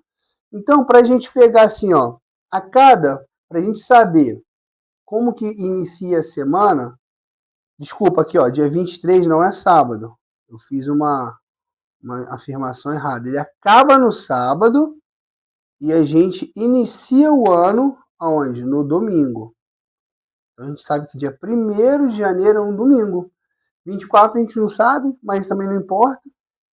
Então, para a gente pegar assim, ó, para a gente saber como que inicia a semana, desculpa aqui, ó, dia 23 não é sábado. Eu fiz uma afirmação errada. Ele acaba no sábado e a gente inicia o ano aonde? No domingo. Então, a gente sabe que dia 1º de janeiro é um domingo. 24 a gente não sabe, mas também não importa.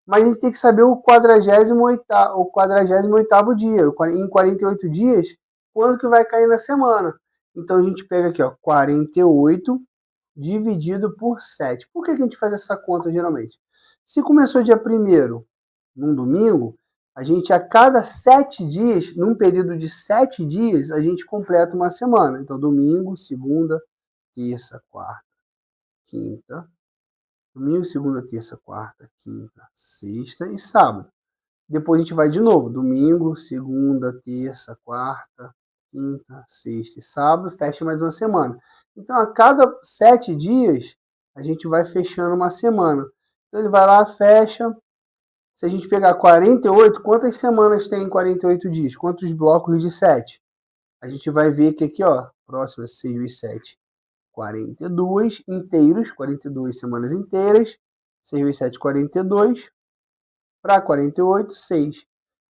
Mas a gente tem que saber o 48º dia. Em 48 dias, quando que vai cair na semana. Então a gente pega aqui, ó, 48 dividido por 7. Por que a gente faz essa conta geralmente? Se começou dia 1º, num domingo, a gente a cada 7 dias, num período de 7 dias, a gente completa uma semana. Então domingo, segunda, terça, quarta, quinta. Domingo, segunda, terça, quarta, quinta, sexta e sábado. Depois a gente vai de novo. Domingo, segunda, terça, quarta, quinta, sexta e sábado. Fecha mais uma semana. Então, a cada 7 dias, a gente vai fechando uma semana. Então, ele vai lá, fecha. Se a gente pegar 48, quantas semanas tem em 48 dias? Quantos blocos de 7? A gente vai ver que aqui, ó, próximo é 6 vezes 7. 42 inteiros, 42 semanas inteiras, 6 vezes 7, 42, para 48, 6.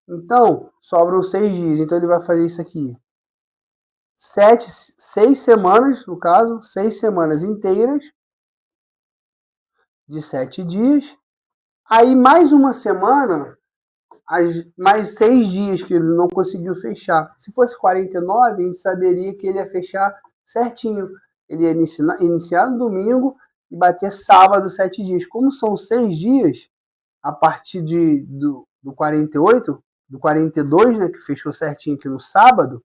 Então, sobram 6 dias, então ele vai fazer isso aqui. 6 semanas, no caso, 6 semanas inteiras, de 7 dias, aí mais uma semana, mais 6 dias que ele não conseguiu fechar. Se fosse 49, a gente saberia que ele ia fechar certinho. Ele ia iniciar no domingo e bater sábado 7 dias. Como são 6 dias, a partir do 48, do 42, né, que fechou certinho aqui no sábado,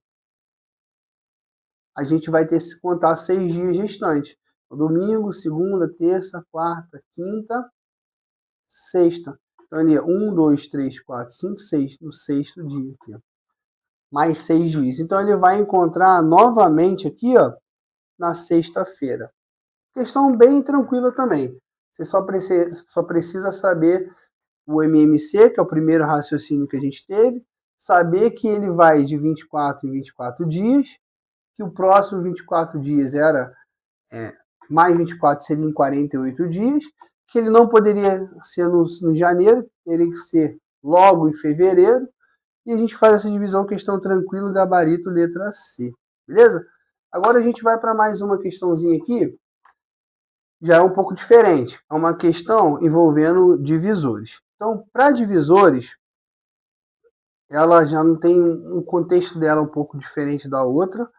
a gente vai ter que contar 6 dias restantes. Domingo, segunda, terça, quarta, quinta, sexta. Então ali é 1, 2, 3, 4, 5, 6, no sexto dia aqui, ó. Mais 6 dias. Então ele vai encontrar novamente aqui, ó, na sexta-feira. Questão bem tranquila também. Você só precisa saber o MMC, que é o primeiro raciocínio que a gente teve, saber que ele vai de 24 em 24 dias, que o próximo 24 dias era mais 24 seria em 48 dias, que ele não poderia ser no janeiro, teria que ser logo em fevereiro, e a gente faz essa divisão, questão tranquilo, gabarito, letra C. Beleza? Agora a gente vai para mais uma questãozinha aqui, já é um pouco diferente. É uma questão envolvendo divisores. Então, para divisores, ela já não tem um contexto dela um pouco diferente da outra,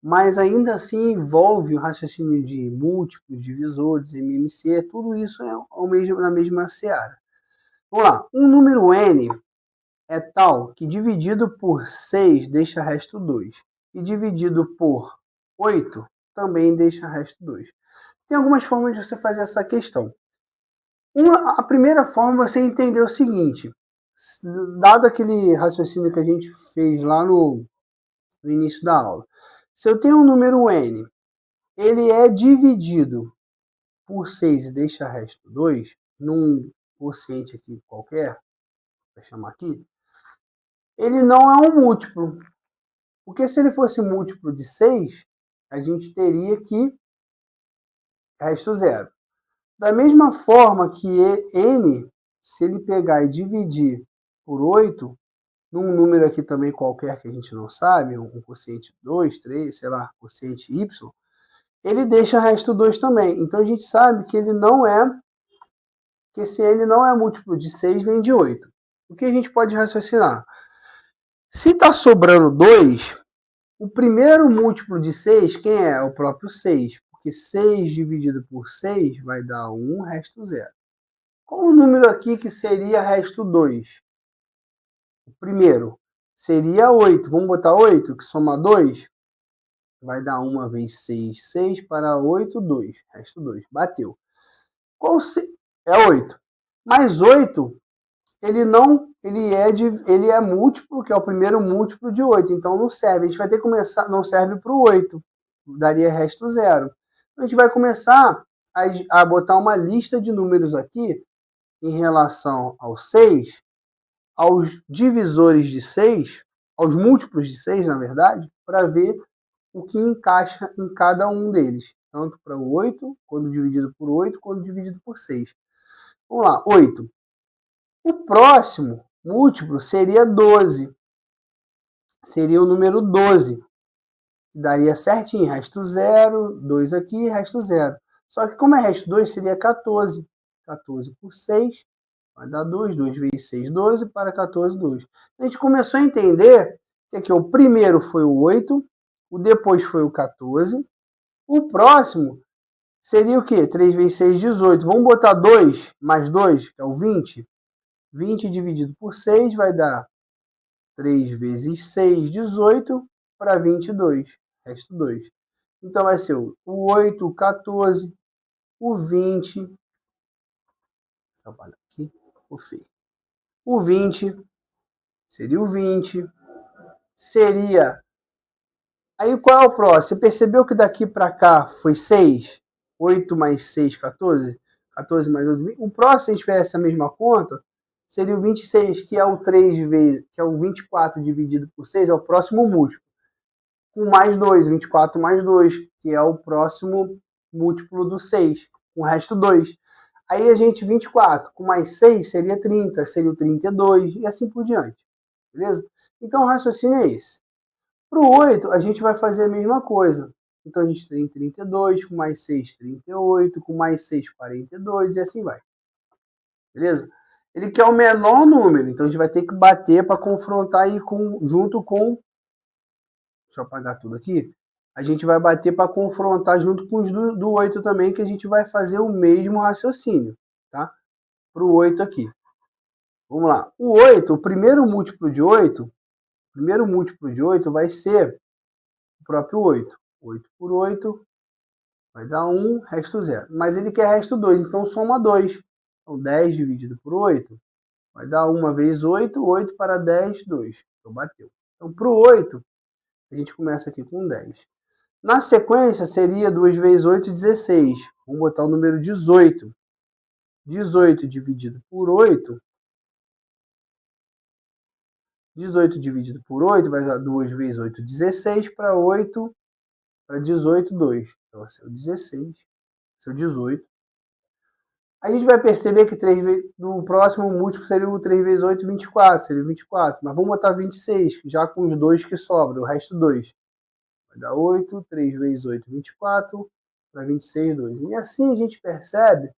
mas ainda assim envolve o raciocínio de múltiplos, divisores, MMC, tudo isso é na mesma seara. Vamos lá, um número n é tal que dividido por 6 deixa resto 2, e dividido por 8 também deixa resto 2. Tem algumas formas de você fazer essa questão. A primeira forma é você entender o seguinte, dado aquele raciocínio que a gente fez lá no início da aula, se eu tenho um número n, ele é dividido por 6 e deixa resto 2, num quociente aqui qualquer, vou chamar aqui, ele não é um múltiplo. Porque se ele fosse múltiplo de 6, a gente teria que resto 0. Da mesma forma que n, se ele pegar e dividir por 8, num número aqui também qualquer que a gente não sabe, um quociente 2, 3, sei lá, quociente y, ele deixa resto 2 também. Então a gente sabe que ele não é, que esse n não é múltiplo de 6 nem de 8. O que a gente pode raciocinar? Se está sobrando 2, o primeiro múltiplo de 6, quem é? O próprio 6. Porque 6 dividido por 6 vai dar 1, resto 0. Qual o número aqui que seria resto 2? O primeiro seria 8. Vamos botar 8, que soma 2? Vai dar 1 vezes 6, 6 para 8, 2. Resto 2. Bateu. Qual é 8. Mais 8, ele é múltiplo, que é o primeiro múltiplo de 8. Então não serve. A gente vai ter que começar, não serve para o 8. Daria resto 0. A gente vai começar a botar uma lista de números aqui em relação ao 6, aos divisores de 6, aos múltiplos de 6, na verdade, para ver o que encaixa em cada um deles. Tanto para o 8, quando dividido por 8, quando dividido por 6. Vamos lá, 8. O próximo múltiplo seria 12. Seria o número 12. Daria certinho, resto 0, 2 aqui, resto 0. Só que como é resto 2, seria 14. 14 por 6 vai dar 2. 2 vezes 6, 12, para 14, 2. A gente começou a entender que aqui o primeiro foi o 8, o depois foi o 14. O próximo seria o quê? 3 vezes 6, 18. Vamos botar 2 mais 2, que é o 20. 20 dividido por 6 vai dar 3 vezes 6, 18, para 22. Resto 2. Então vai ser o 8, o 14, o 20. Trabalho aqui, o feio. O 20 seria o 20. Seria. Aí qual é o próximo? Você percebeu que daqui para cá foi 6? 8 mais 6, 14? 14 mais 8, 20. O próximo, se a gente fizer essa mesma conta, seria o 26, que é o 3 vezes, que é o 24 dividido por 6, é o próximo múltiplo. Com mais 2, 24 mais 2, que é o próximo múltiplo do 6, com o resto 2. Aí a gente, 24 com mais 6 seria 30, seria o 32 e assim por diante. Beleza? Então o raciocínio é esse. Para o 8, a gente vai fazer a mesma coisa. Então a gente tem 32, com mais 6, 38, com mais 6, 42 e assim vai. Beleza? Ele quer o menor número, então a gente vai ter que bater para confrontar aí junto com. Deixa eu apagar tudo aqui. A gente vai bater para confrontar junto com os do 8 também, que a gente vai fazer o mesmo raciocínio, tá? Para o 8 aqui. Vamos lá. O 8, o primeiro múltiplo de 8 vai ser o próprio 8. 8 por 8 vai dar 1, resto 0. Mas ele quer resto 2, então soma 2. Então 10 dividido por 8 vai dar 1 vezes 8, 8 para 10, 2. Então bateu. Então para o 8, a gente começa aqui com 10. Na sequência, seria 2 vezes 8, 16. Vamos botar o número 18. 18 dividido por 8. 18 dividido por 8 vai dar 2 vezes 8, 16. Para 8, para 18, 2. Então vai ser o 16. Vai ser o 18. A gente vai perceber que 3 vezes, no próximo múltiplo seria o 3 vezes 8, 24. Seria 24. Mas vamos botar 26, já com os 2 que sobram. O resto 2. Vai dar 8. 3 vezes 8, 24. Para 26, 2. E assim a gente percebe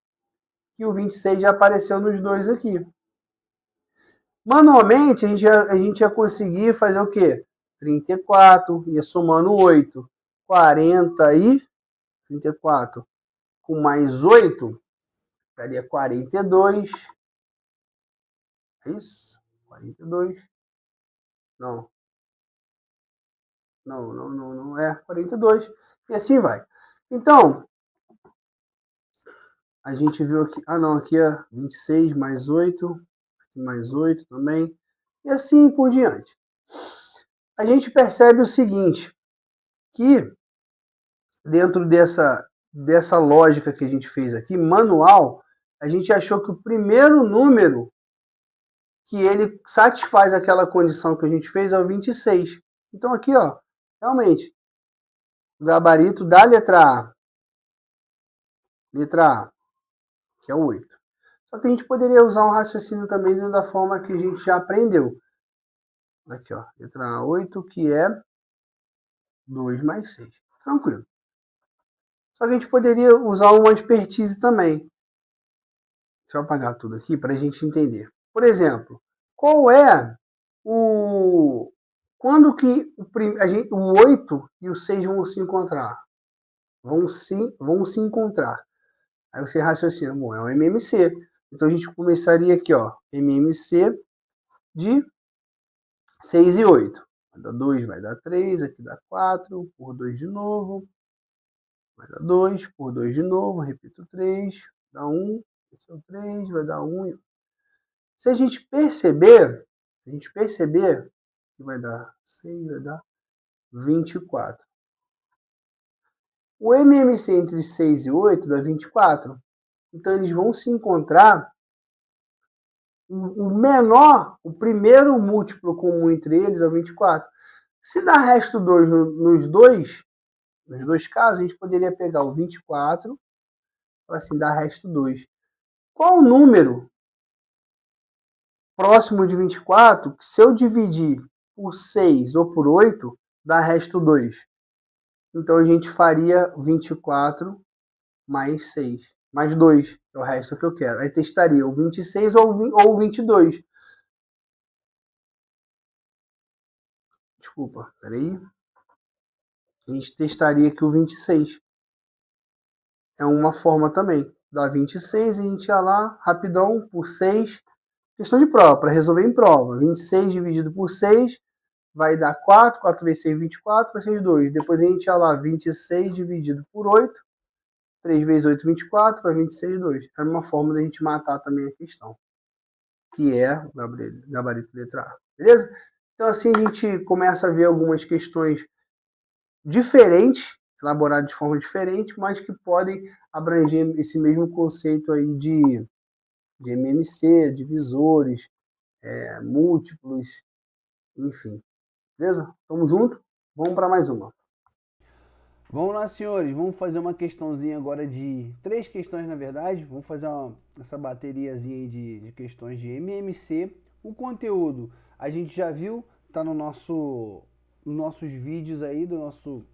que o 26 já apareceu nos dois aqui. Manualmente, a gente ia conseguir fazer o quê? 34, ia somando 8. 40 e 34. Com mais 8, daria 42. É isso? 42. Não. Não é 42. E assim vai. Então, a gente viu aqui. Ah, não, aqui é 26 mais 8. Aqui mais 8 também. E assim por diante. A gente percebe o seguinte, que dentro dessa lógica que a gente fez aqui, manual, a gente achou que o primeiro número que ele satisfaz aquela condição que a gente fez é o 26. Então aqui, ó, realmente, o gabarito da letra A, que é o 8. Só que a gente poderia usar um raciocínio também da forma que a gente já aprendeu. Aqui, ó, letra 8, que é 2 mais 6. Tranquilo. Só que a gente poderia usar uma expertise também. Deixa eu apagar tudo aqui para a gente entender. Por exemplo, qual é o... Quando que o 8 e o 6 vão se encontrar? Vão se encontrar. Aí você raciocina, bom, é um MMC. Então a gente começaria aqui, ó, MMC de 6 e 8. Vai dar 2, vai dar 3, aqui dá 4, por 2 de novo. Vai dar 2, por 2 de novo, repito 3, dá 1, esse é o 3, vai dar 1. Se a gente perceber, que vai dar 6, vai dar 24. O MMC entre 6 e 8 dá 24. Então eles vão se encontrar o menor, o primeiro múltiplo comum entre eles é o 24. Se dá resto 2 nos dois casos, a gente poderia pegar o 24 para assim dar resto 2. Qual o número próximo de 24 que se eu dividir por 6 ou por 8, dá resto 2? Então a gente faria 24 mais 6, mais 2, é o resto que eu quero. Aí testaria o 26 ou o 22. Desculpa, peraí. A gente testaria aqui o 26. É uma forma também. Dá 26 e a gente ia lá, rapidão, por 6. Questão de prova, para resolver em prova. 26 dividido por 6 vai dar 4. 4 vezes 6, 24, vai ser 2. Depois a gente ia lá, 26 dividido por 8. 3 vezes 8, 24, vai 26, 2. Era uma forma da gente matar também a questão, que é o gabarito letra A. Beleza? Então assim a gente começa a ver algumas questões diferentes, elaboradas de forma diferente, mas que podem abranger esse mesmo conceito aí de MMC, divisores, múltiplos, enfim. Beleza? Tamo junto? Vamos para mais uma. Vamos lá, senhores. Vamos fazer uma questãozinha agora de... Três questões, na verdade. Vamos fazer essa bateriazinha aí de questões de MMC. O conteúdo a gente já viu, tá no nos nossos vídeos aí do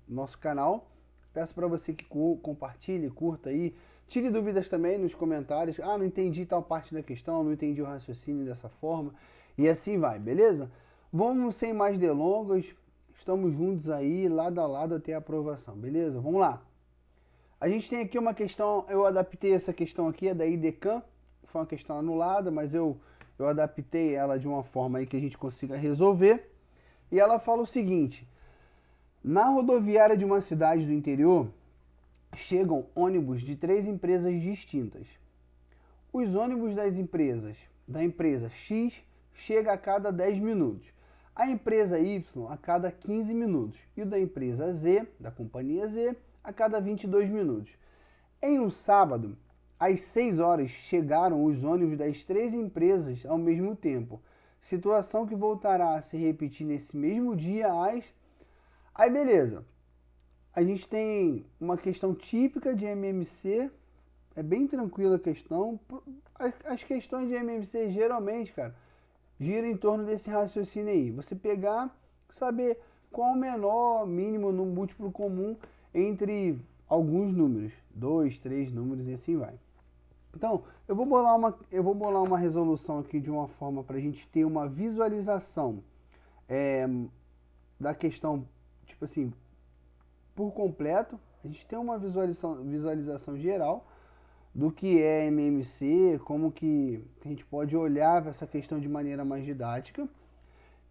nosso canal. Peço para você que compartilhe, curta aí. Tire dúvidas também nos comentários. Ah, não entendi tal parte da questão, não entendi o raciocínio dessa forma. E assim vai, beleza? Vamos sem mais delongas. Estamos juntos aí, lado a lado até a aprovação, beleza? Vamos lá. A gente tem aqui uma questão, eu adaptei essa questão aqui, é da IDECAM, foi uma questão anulada, mas eu adaptei ela de uma forma aí que a gente consiga resolver. E ela fala o seguinte: na rodoviária de uma cidade do interior, chegam ônibus de 3 empresas distintas. Os ônibus da empresa X chega a cada 10 minutos, a empresa Y a cada 15 minutos e o da empresa Z, da companhia Z, a cada 22 minutos. Em um sábado, às 6 horas, chegaram os ônibus das três empresas ao mesmo tempo, situação que voltará a se repetir nesse mesmo dia às... Aí beleza, a gente tem uma questão típica de MMC. É bem tranquila a questão. As questões de MMC geralmente, cara, giram em torno desse raciocínio aí. Você pegar, saber qual o menor, mínimo no múltiplo comum entre alguns números. 2, 3 números e assim vai. Então, eu vou bolar uma resolução aqui de uma forma para a gente ter uma visualização da questão, tipo assim, por completo. A gente tem uma visualização geral do que é MMC, como que a gente pode olhar essa questão de maneira mais didática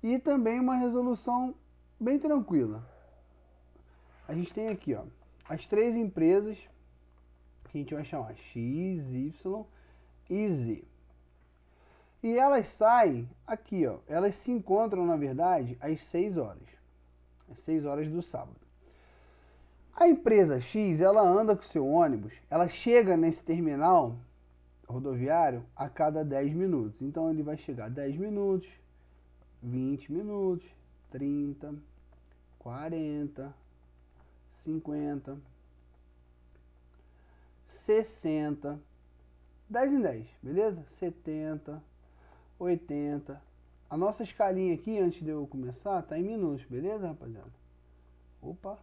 e também uma resolução bem tranquila. A gente tem aqui, ó, as três empresas que a gente vai chamar X, Y e Z. E elas saem aqui, ó, elas se encontram, na verdade, às 6 horas. Às 6 horas do sábado. A empresa X, ela anda com o seu ônibus, ela chega nesse terminal rodoviário a cada 10 minutos. Então ele vai chegar 10 minutos, 20 minutos, 30, 40, 50, 60, 10 em 10, beleza? 70, 80. A nossa escalinha aqui, antes de eu começar, tá em minutos, beleza, rapaziada? Opa,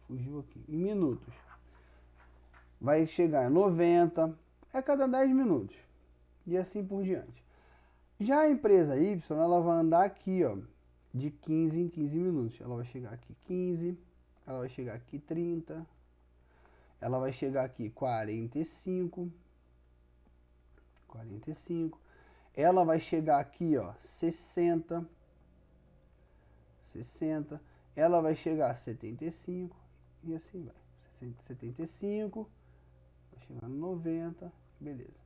fugiu aqui. Em minutos. Vai chegar a 90 a cada 10 minutos. E assim por diante. Já a empresa Y, ela vai andar aqui, ó, de 15 em 15 minutos. Ela vai chegar aqui 15, ela vai chegar aqui 30, ela vai chegar aqui 45, ela vai chegar aqui, ó, 60, ela vai chegar a 75 e assim vai. 75, vai chegar no 90, beleza.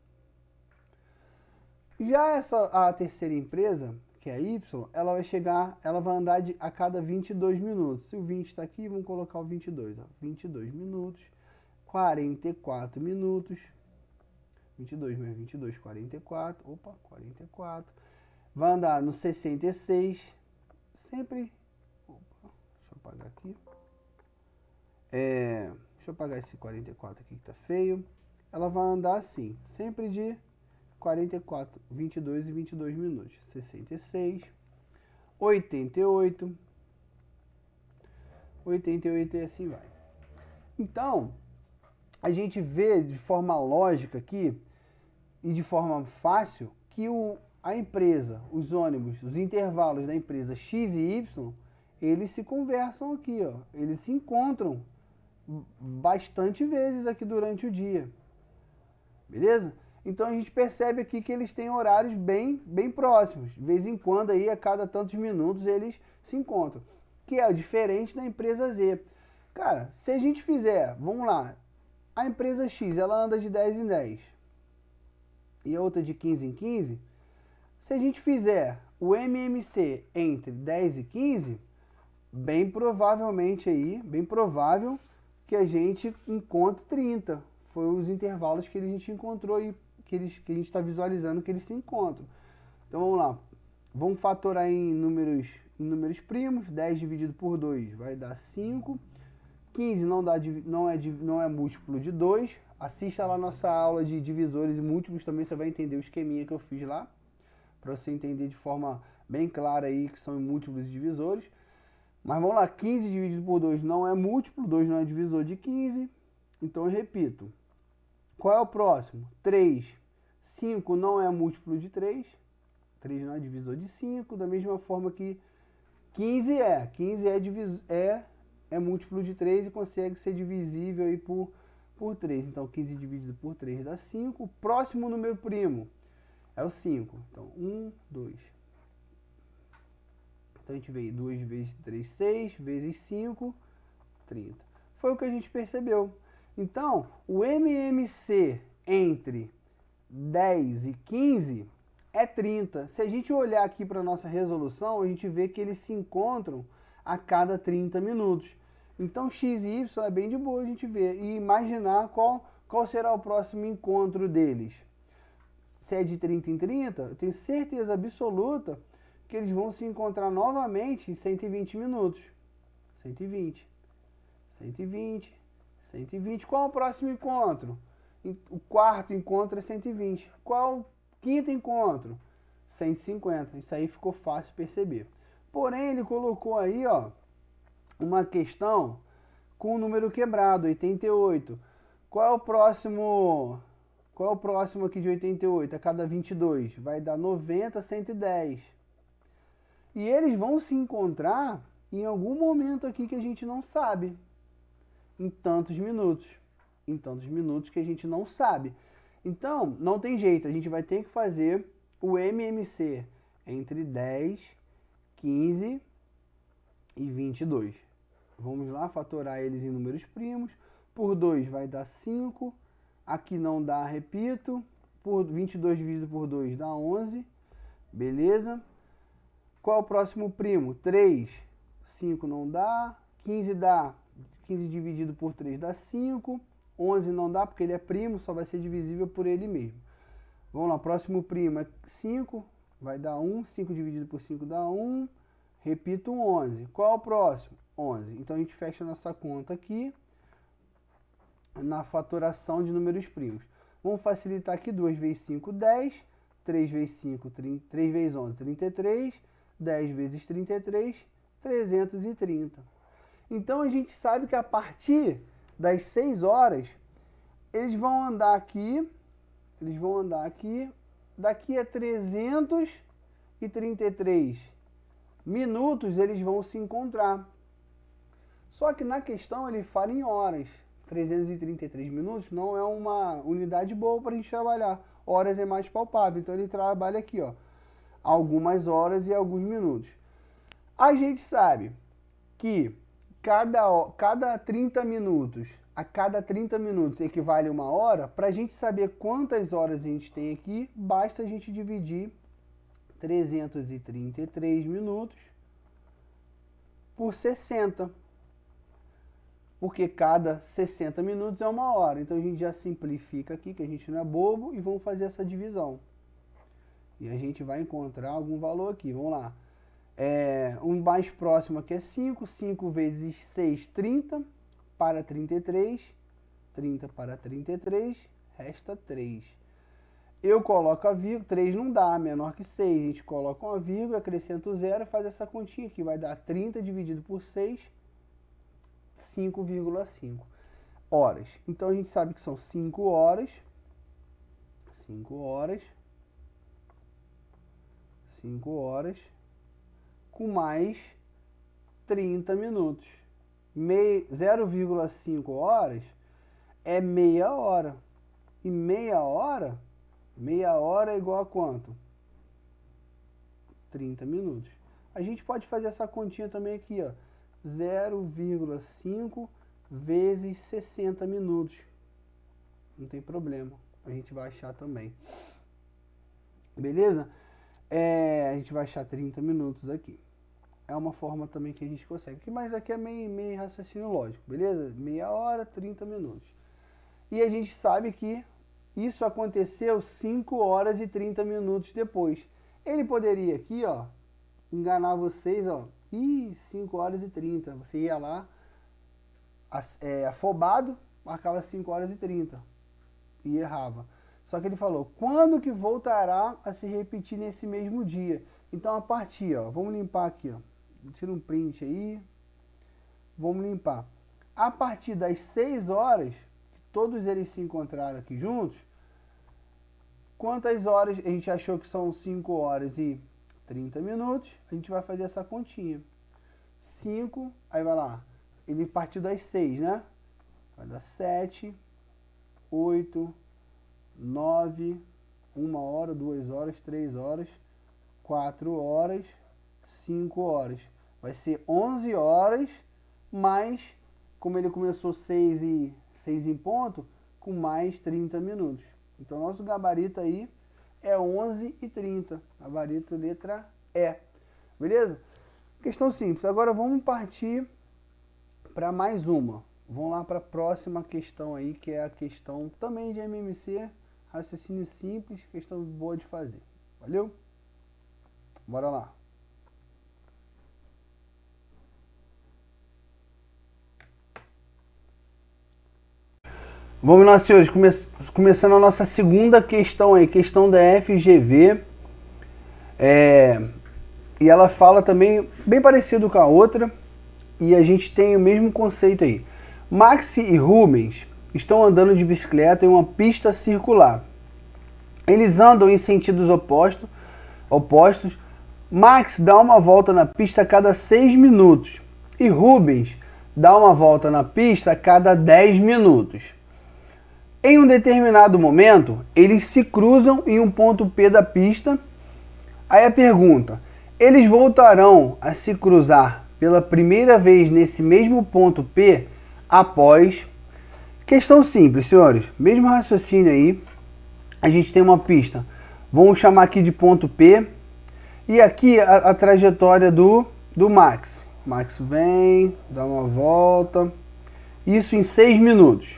Já a terceira empresa, que é a Y, ela vai andar a cada 22 minutos. Se o 20 está aqui, vamos colocar o 22, ó, 22 minutos, 44 minutos, 22 mais 22, 44, opa, 44, vai andar no 66, sempre, opa, deixa eu apagar aqui, deixa eu apagar esse 44 aqui que tá feio, ela vai andar assim, sempre de 44, 22 e 22 minutos, 66, 88 e assim vai. Então, a gente vê de forma lógica aqui e de forma fácil que a empresa, os ônibus, os intervalos da empresa X e Y, eles se conversam aqui, ó, eles se encontram bastante vezes aqui durante o dia, beleza? Então a gente percebe aqui que eles têm horários bem próximos. De vez em quando, aí, a cada tantos minutos, eles se encontram. Que é diferente da empresa Z. Cara, se a gente fizer, vamos lá, a empresa X, ela anda de 10 em 10 e a outra de 15 em 15. Se a gente fizer o MMC entre 10 e 15, bem provavelmente aí, bem provável que a gente encontre 30. Foi os intervalos que a gente encontrou aí, que a gente está visualizando que eles se encontram. Então vamos lá. Vamos fatorar em números primos. 10 dividido por 2 vai dar 5. 15 não é múltiplo de 2. Assista lá a nossa aula de divisores e múltiplos, também você vai entender o esqueminha que eu fiz lá, para você entender de forma bem clara aí que são múltiplos e divisores. Mas vamos lá, 15 dividido por 2 não é múltiplo, 2 não é divisor de 15. Então eu repito. Qual é o próximo? 3. 5 não é múltiplo de 3. 3 não é divisor de 5. Da mesma forma que 15 é. 15 é múltiplo de 3 e consegue ser divisível aí por 3. Então 15 dividido por 3 dá 5. O próximo número primo é o 5. Então 1, 2. Então a gente veio 2 vezes 3, 6, vezes 5, 30. Foi o que a gente percebeu. Então, o MMC entre 10 e 15 é 30. Se a gente olhar aqui para a nossa resolução, a gente vê que eles se encontram a cada 30 minutos. Então, X e Y é bem de boa a gente ver e imaginar qual será o próximo encontro deles. Se é de 30 em 30, eu tenho certeza absoluta que eles vão se encontrar novamente em 120 minutos. 120. 120. Qual é o próximo encontro? O quarto encontro é 120. Qual é o quinto encontro? 150. Isso aí ficou fácil perceber. Porém, ele colocou aí, ó, uma questão com o número quebrado, 88. Qual é o próximo aqui de 88? A cada 22. Vai dar 90, 110. E eles vão se encontrar em algum momento aqui que a gente não sabe. Em tantos minutos que a gente não sabe. Então, não tem jeito, a gente vai ter que fazer o MMC entre 10, 15 e 22. Vamos lá, fatorar eles em números primos. Por 2 vai dar 5, aqui não dá, repito. Por 22 dividido por 2 dá 11, beleza? Qual é o próximo primo? 3, 5 não dá, 15 dá. 15 dividido por 3 dá 5. 11 não dá porque ele é primo, só vai ser divisível por ele mesmo. Vamos lá, próximo primo é 5, vai dar 1. 5 dividido por 5 dá 1. Repito, 11. Qual é o próximo? 11. Então a gente fecha nossa conta aqui na fatoração de números primos. Vamos facilitar aqui, 2 vezes 5, 10, 3 vezes 5, 3 vezes 11, 33, 10 vezes 33, 330. Então a gente sabe que a partir das 6 horas, eles vão andar aqui, daqui a 333 minutos eles vão se encontrar. Só que na questão ele fala em horas. 333 minutos não é uma unidade boa para a gente trabalhar. Horas é mais palpável, então ele trabalha aqui, ó, algumas horas e alguns minutos. A gente sabe que cada 30 minutos, a cada 30 minutos equivale a 1 hora. Para a gente saber quantas horas a gente tem aqui, basta a gente dividir 333 minutos por 60. Porque cada 60 minutos é 1 hora. Então a gente já simplifica aqui, que a gente não é bobo, e vamos fazer essa divisão. E a gente vai encontrar algum valor aqui. Vamos lá. Um mais próximo aqui é 5. 5 vezes 6, 30. Para 33. 30 para 33. Resta 3. Eu coloco a vírgula. 3 não dá, menor que 6. A gente coloca uma vírgula, acrescenta o 0 e faz essa continha aqui. Vai dar 30 dividido por 6. 5,5 horas. Então a gente sabe que são 5 horas. 5 horas. 5 horas. Com mais 30 minutos. 0,5 horas é meia hora. E meia hora é igual a quanto? 30 minutos. A gente pode fazer essa continha também aqui, ó. 0,5 vezes 60 minutos. Não tem problema. A gente vai achar também. Beleza? A gente vai achar 30 minutos aqui. É uma forma também que a gente consegue. Mas aqui é meio raciocínio lógico. Beleza? Meia hora, 30 minutos. E a gente sabe que isso aconteceu 5 horas e 30 minutos depois. Ele poderia aqui, ó, enganar vocês, ó. 5 horas e 30. Você ia lá, afobado, marcava 5 horas e 30. E errava. Só que ele falou, quando que voltará a se repetir nesse mesmo dia? Então, a partir, ó, vamos limpar aqui, ó. Tira um print aí. Vamos limpar. A partir das 6 horas, que todos eles se encontraram aqui juntos, quantas horas? A gente achou que são 5 horas e 30 minutos, a gente vai fazer essa continha. 5, aí vai lá, ele partiu das 6, né? Vai dar 7, 8, 9, 1 hora, 2 horas, 3 horas, 4 horas, 5 horas. Vai ser 11 horas, mais, como ele começou 6 em ponto, com mais 30 minutos. Então, nosso gabarito aí é 11h30, gabarito letra E. Beleza? Questão simples. Agora vamos partir para mais uma. Vamos lá para a próxima questão aí, que é a questão também de MMC, raciocínio simples, questão boa de fazer. Valeu? Bora lá. Vamos lá, senhores, começando a nossa segunda questão aí, questão da FGV. E ela fala também bem parecido com a outra, e a gente tem o mesmo conceito aí. Max e Rubens estão andando de bicicleta em uma pista circular. Eles andam em sentidos opostos. Max dá uma volta na pista a cada 6 minutos e Rubens dá uma volta na pista a cada 10 minutos. Em um determinado momento, eles se cruzam em um ponto P da pista. Aí a pergunta, eles voltarão a se cruzar pela primeira vez nesse mesmo ponto P após... Questão simples, senhores. Mesmo raciocínio aí. A gente tem uma pista. Vamos chamar aqui de ponto P. E aqui a trajetória do Max. Max vem, dá uma volta. Isso em 6 minutos.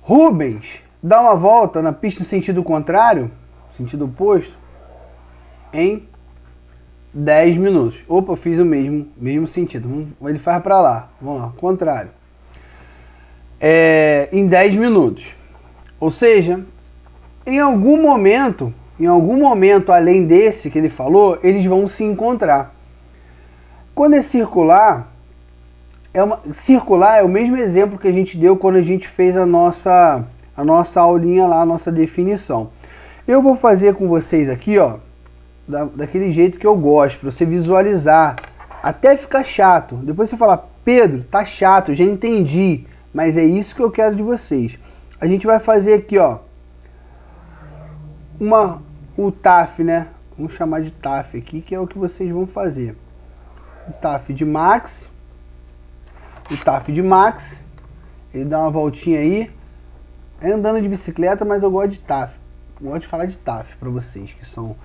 Rubens dá uma volta na pista no sentido contrário, sentido oposto, em 10 minutos. Opa, eu fiz o mesmo sentido. Ele faz para lá. Vamos lá, contrário. Em 10 minutos. Ou seja, em algum momento, além desse que ele falou, eles vão se encontrar. Quando é circular, circular é o mesmo exemplo que a gente deu quando a gente fez a nossa aulinha lá, a nossa definição. Eu vou fazer com vocês aqui, ó, daquele jeito que eu gosto, para você visualizar, até ficar chato. Depois você fala, Pedro, tá chato, já entendi, mas é isso que eu quero de vocês. A gente vai fazer aqui, ó, o TAF, né? Vamos chamar de TAF aqui, que é o que vocês vão fazer. O TAF de Max. O TAF de Max. Ele dá uma voltinha aí. É andando de bicicleta, mas eu gosto de TAF. Eu gosto de falar de TAF para vocês, que são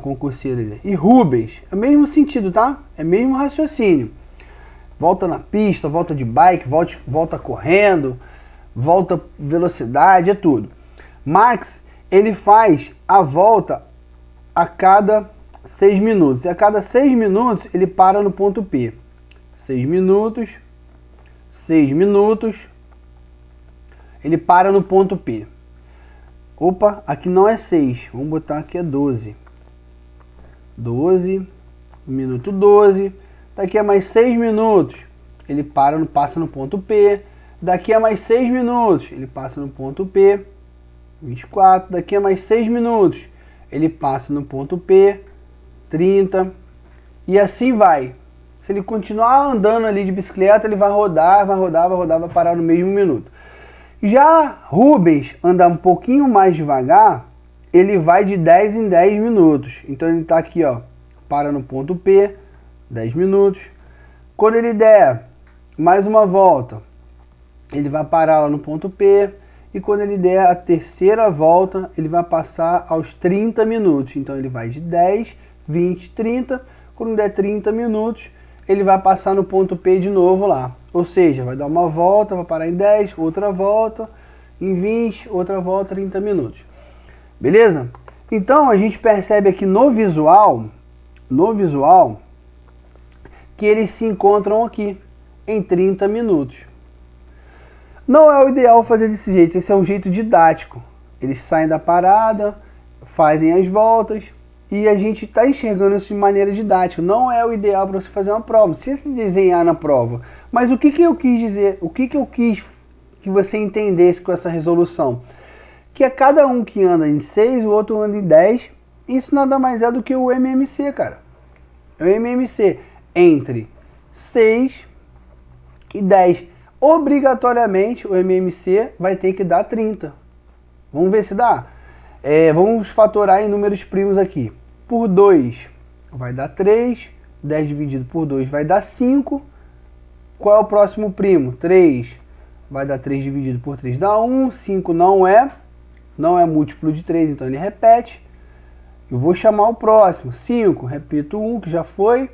concurseiros. E Rubens, é o mesmo sentido, tá? É o mesmo raciocínio. Volta na pista, volta de bike, volta correndo, volta velocidade, é tudo. Max, ele faz a volta a cada 6 minutos. E a cada 6 minutos ele para no ponto P. 6 minutos, 6 minutos, ele para no ponto P. Opa, aqui não é 6, vamos botar aqui é 12. 12, minuto 12, daqui a mais 6 minutos, ele passa no ponto P. Daqui a mais 6 minutos, ele passa no ponto P. 24, daqui a mais 6 minutos, ele passa no ponto P. 30, e assim vai. Se ele continuar andando ali de bicicleta, ele vai rodar, vai parar no mesmo minuto. Já Rubens anda um pouquinho mais devagar, ele vai de 10 em 10 minutos. Então ele está aqui, ó, para no ponto P, 10 minutos. Quando ele der mais uma volta, ele vai parar lá no ponto P. E quando ele der a terceira volta, ele vai passar aos 30 minutos. Então ele vai de 10, 20, 30. Quando der 30 minutos, ele vai passar no ponto P de novo lá. Ou seja, vai dar uma volta, vai parar em 10, outra volta, em 20, outra volta, 30 minutos. Beleza? Então a gente percebe aqui no visual, que eles se encontram aqui em 30 minutos. Não é o ideal fazer desse jeito, esse é um jeito didático. Eles saem da parada, fazem as voltas, e a gente está enxergando isso de maneira didática. Não é o ideal para você fazer uma prova. Não precisa se desenhar na prova. Mas o que eu quis dizer? O que eu quis que você entendesse com essa resolução? Que é cada um que anda em 6, o outro anda em 10. Isso nada mais é do que o MMC, cara. É o MMC entre 6 e 10. Obrigatoriamente o MMC vai ter que dar 30. Vamos ver se dá? Vamos fatorar em números primos aqui. Por 2 vai dar 3, 10 dividido por 2 vai dar 5. Qual é o próximo primo? 3 vai dar 3 dividido por 3 dá 1. 5 não é múltiplo de 3, então ele repete. Eu vou chamar o próximo. 5, repito 1, que já foi.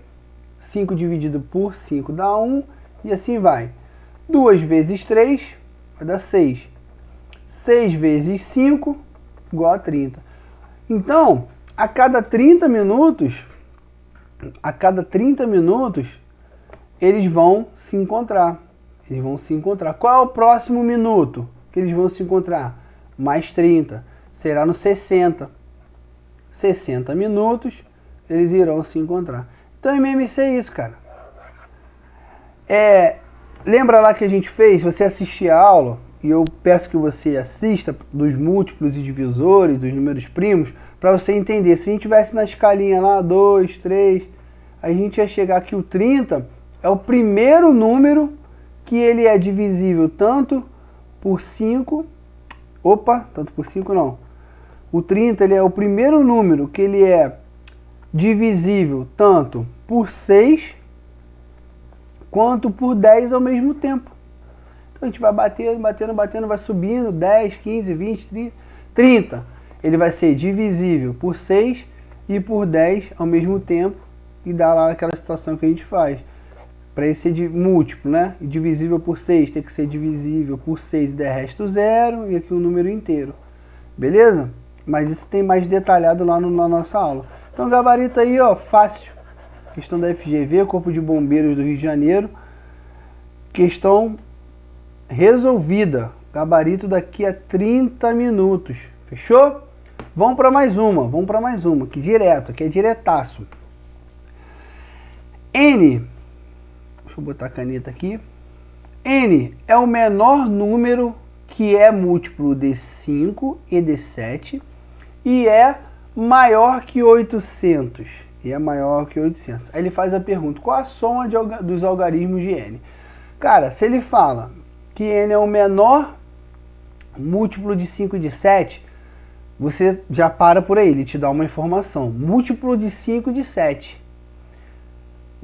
5 dividido por 5 dá 1. E assim vai. 2 vezes 3 vai dar 6. 6 vezes 5 igual a 30. Então, a cada 30 minutos, eles vão se encontrar. Qual é o próximo minuto que eles vão se encontrar? Mais 30. Será no 60. 60 minutos, eles irão se encontrar. Então, MMC é isso, cara. Lembra lá que a gente fez? Você assistir a aula, e eu peço que você assista dos múltiplos e divisores, dos números primos, para você entender. Se a gente tivesse na escalinha lá, 2, 3, a gente ia chegar que o 30 é o primeiro número que ele é divisível tanto por 5, tanto por 5 não. O 30 ele é o primeiro número que ele é divisível tanto por 6 quanto por 10 ao mesmo tempo. Então a gente vai batendo, vai subindo, 10, 15, 20, 30. Ele vai ser divisível por 6 e por 10 ao mesmo tempo e dá lá aquela situação que a gente faz. Para ele ser múltiplo, né? E divisível por 6 tem que ser divisível por 6 e der resto 0 e aqui um número inteiro. Beleza? Mas isso tem mais detalhado lá na nossa aula. Então gabarito aí, ó, fácil. Questão da FGV, Corpo de Bombeiros do Rio de Janeiro. Questão resolvida. Gabarito daqui a 30 minutos. Fechou? Vamos para mais uma, aqui direto, aqui é diretaço. N, deixa eu botar a caneta aqui. N é o menor número que é múltiplo de 5 e de 7 e é maior que 800. Aí ele faz a pergunta, qual a soma dos algarismos de N? Cara, se ele fala que N é o menor múltiplo de 5 e de 7, você já para por aí, ele te dá uma informação. Múltiplo de 5 e de 7.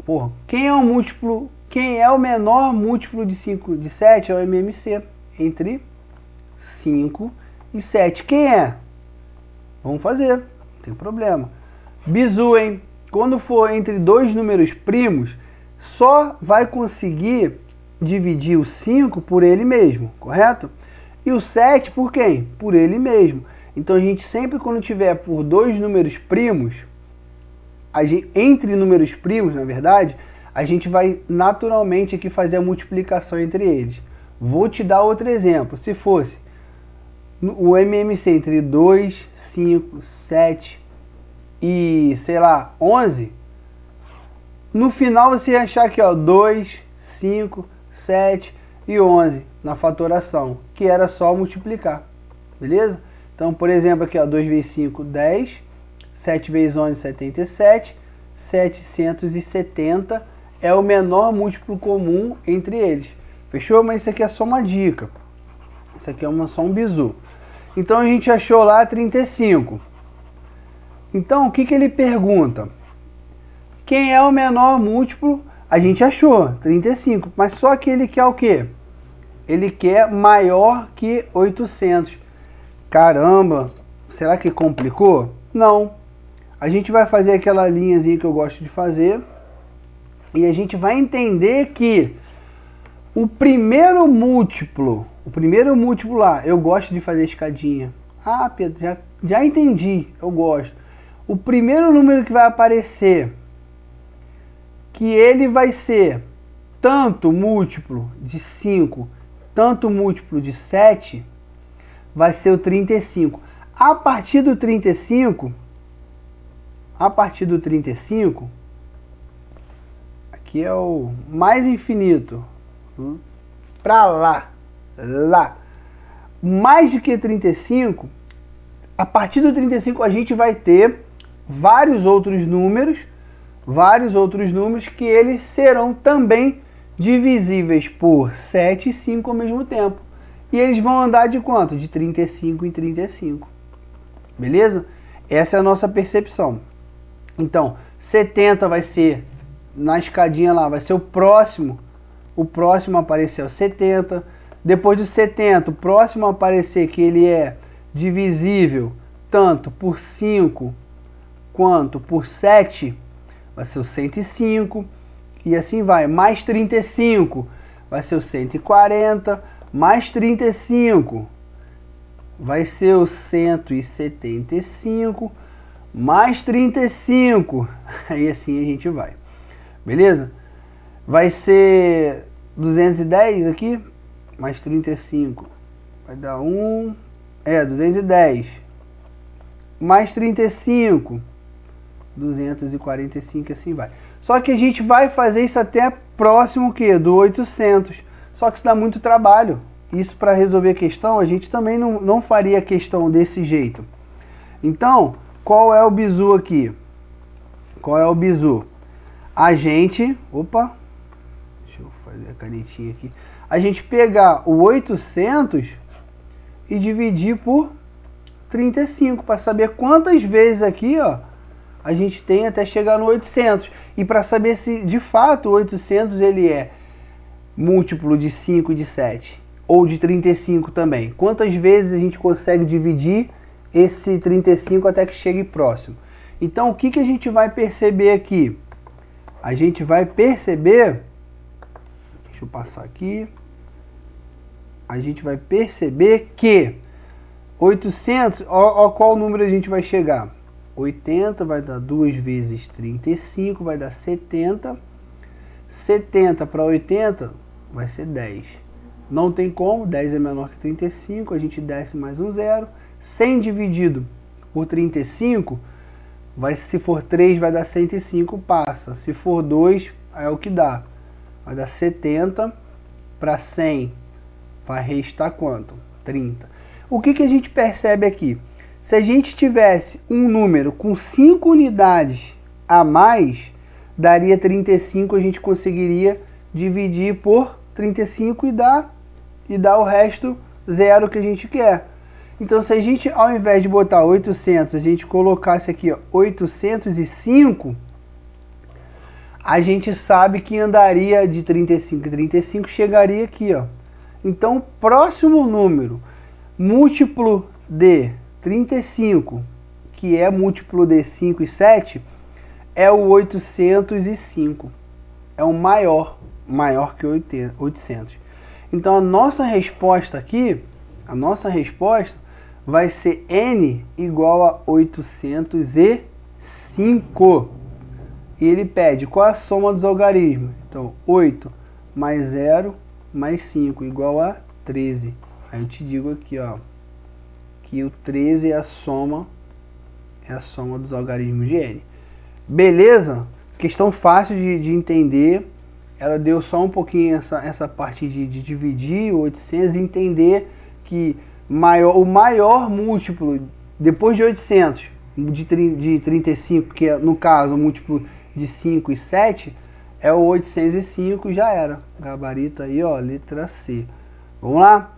Porra, quem é o menor múltiplo de 5 e de 7? É o MMC, entre 5 e 7. Quem é? Vamos fazer, não tem problema. Bizu, hein? Quando for entre dois números primos, só vai conseguir dividir o 5 por ele mesmo, correto? E o 7 por quem? Por ele mesmo. Então a gente sempre, quando tiver por dois números primos, entre números primos, na verdade, a gente vai naturalmente aqui fazer a multiplicação entre eles. Vou te dar outro exemplo. Se fosse o MMC entre 2, 5, 7 e, sei lá, 11, no final você ia achar aqui, ó, 2, 5, 7 e 11 na fatoração, que era só multiplicar, beleza? Então, por exemplo, aqui, ó, 2 vezes 5, 10, 7 vezes 11, 77, 770 é o menor múltiplo comum entre eles. Fechou? Mas isso aqui é só uma dica. Isso aqui é só um bizu. Então, a gente achou lá 35. Então, o que ele pergunta? Quem é o menor múltiplo? A gente achou, 35. Mas só que ele quer o quê? Ele quer maior que 800. Caramba, será que complicou? Não. A gente vai fazer aquela linhazinha que eu gosto de fazer. E a gente vai entender que o primeiro múltiplo lá, eu gosto de fazer escadinha. Ah, Pedro, já entendi, eu gosto. O primeiro número que vai aparecer, que ele vai ser tanto múltiplo de 5, tanto múltiplo de 7, vai ser o 35. A partir do 35, aqui é o mais infinito, para lá, mais do que 35, a partir do 35 a gente vai ter vários outros números que eles serão também divisíveis por 7 e 5 ao mesmo tempo. E eles vão andar de quanto? De 35 em 35. Beleza? Essa é a nossa percepção. Então, 70 vai ser, na escadinha lá, vai ser o próximo a aparecer é o 70. Depois do 70, o próximo a aparecer que ele é divisível tanto por 5 quanto por 7, vai ser o 105. E assim vai. Mais 35 vai ser o 140. Mais 35 vai ser o 175. Mais 35. Aí assim a gente vai. Beleza? Vai ser 210 aqui. Mais 35 vai dar 210. Mais 35. 245, assim vai. Só que a gente vai fazer isso até próximo o quê? Do 800. Só que isso dá muito trabalho. Isso para resolver a questão, a gente também não faria a questão desse jeito. Então, qual é o bizu aqui? Qual é o bizu? A gente... Opa! Deixa eu fazer a canetinha aqui. A gente pegar o 800 e dividir por 35, para saber quantas vezes aqui, ó, a gente tem até chegar no 800. E para saber se de fato o 800 ele é múltiplo de 5 e de 7, ou de 35 também. Quantas vezes a gente consegue dividir esse 35 até que chegue próximo. Então o que a gente vai perceber aqui? A gente vai perceber, deixa eu passar aqui, a gente vai perceber que 800, ó qual número a gente vai chegar. 80 vai dar 2 vezes 35, vai dar 70. 70 para 80 vai ser 10. Não tem como, 10 é menor que 35, a gente desce mais um zero. 100 dividido por 35, se for 3 vai dar 105, passa. Se for 2, é o que dá. Vai dar 70 para 100, vai restar quanto? 30. O que a gente percebe aqui? Se a gente tivesse um número com 5 unidades a mais, daria 35, a gente conseguiria dividir por 35 e dar o resto zero que a gente quer. Então, se a gente, ao invés de botar 800, a gente colocasse aqui, ó, 805, a gente sabe que andaria de 35 em 35, chegaria aqui, ó. Então, o próximo número múltiplo de 35, que é múltiplo de 5 e 7, é o 805. É o maior que 800. Então, a nossa resposta aqui, vai ser n igual a 805. E ele pede qual é a soma dos algarismos. Então, 8 mais 0 mais 5 igual a 13. Aí eu te digo aqui, ó, que o 13 é a soma dos algarismos de n. Beleza? Questão fácil de entender. Ela deu só um pouquinho essa parte de dividir o 800 e entender que o maior múltiplo, depois de 800, de 35, que é, no caso, o múltiplo de 5 e 7, é o 805, já era. Gabarito aí, ó, letra C. Vamos lá?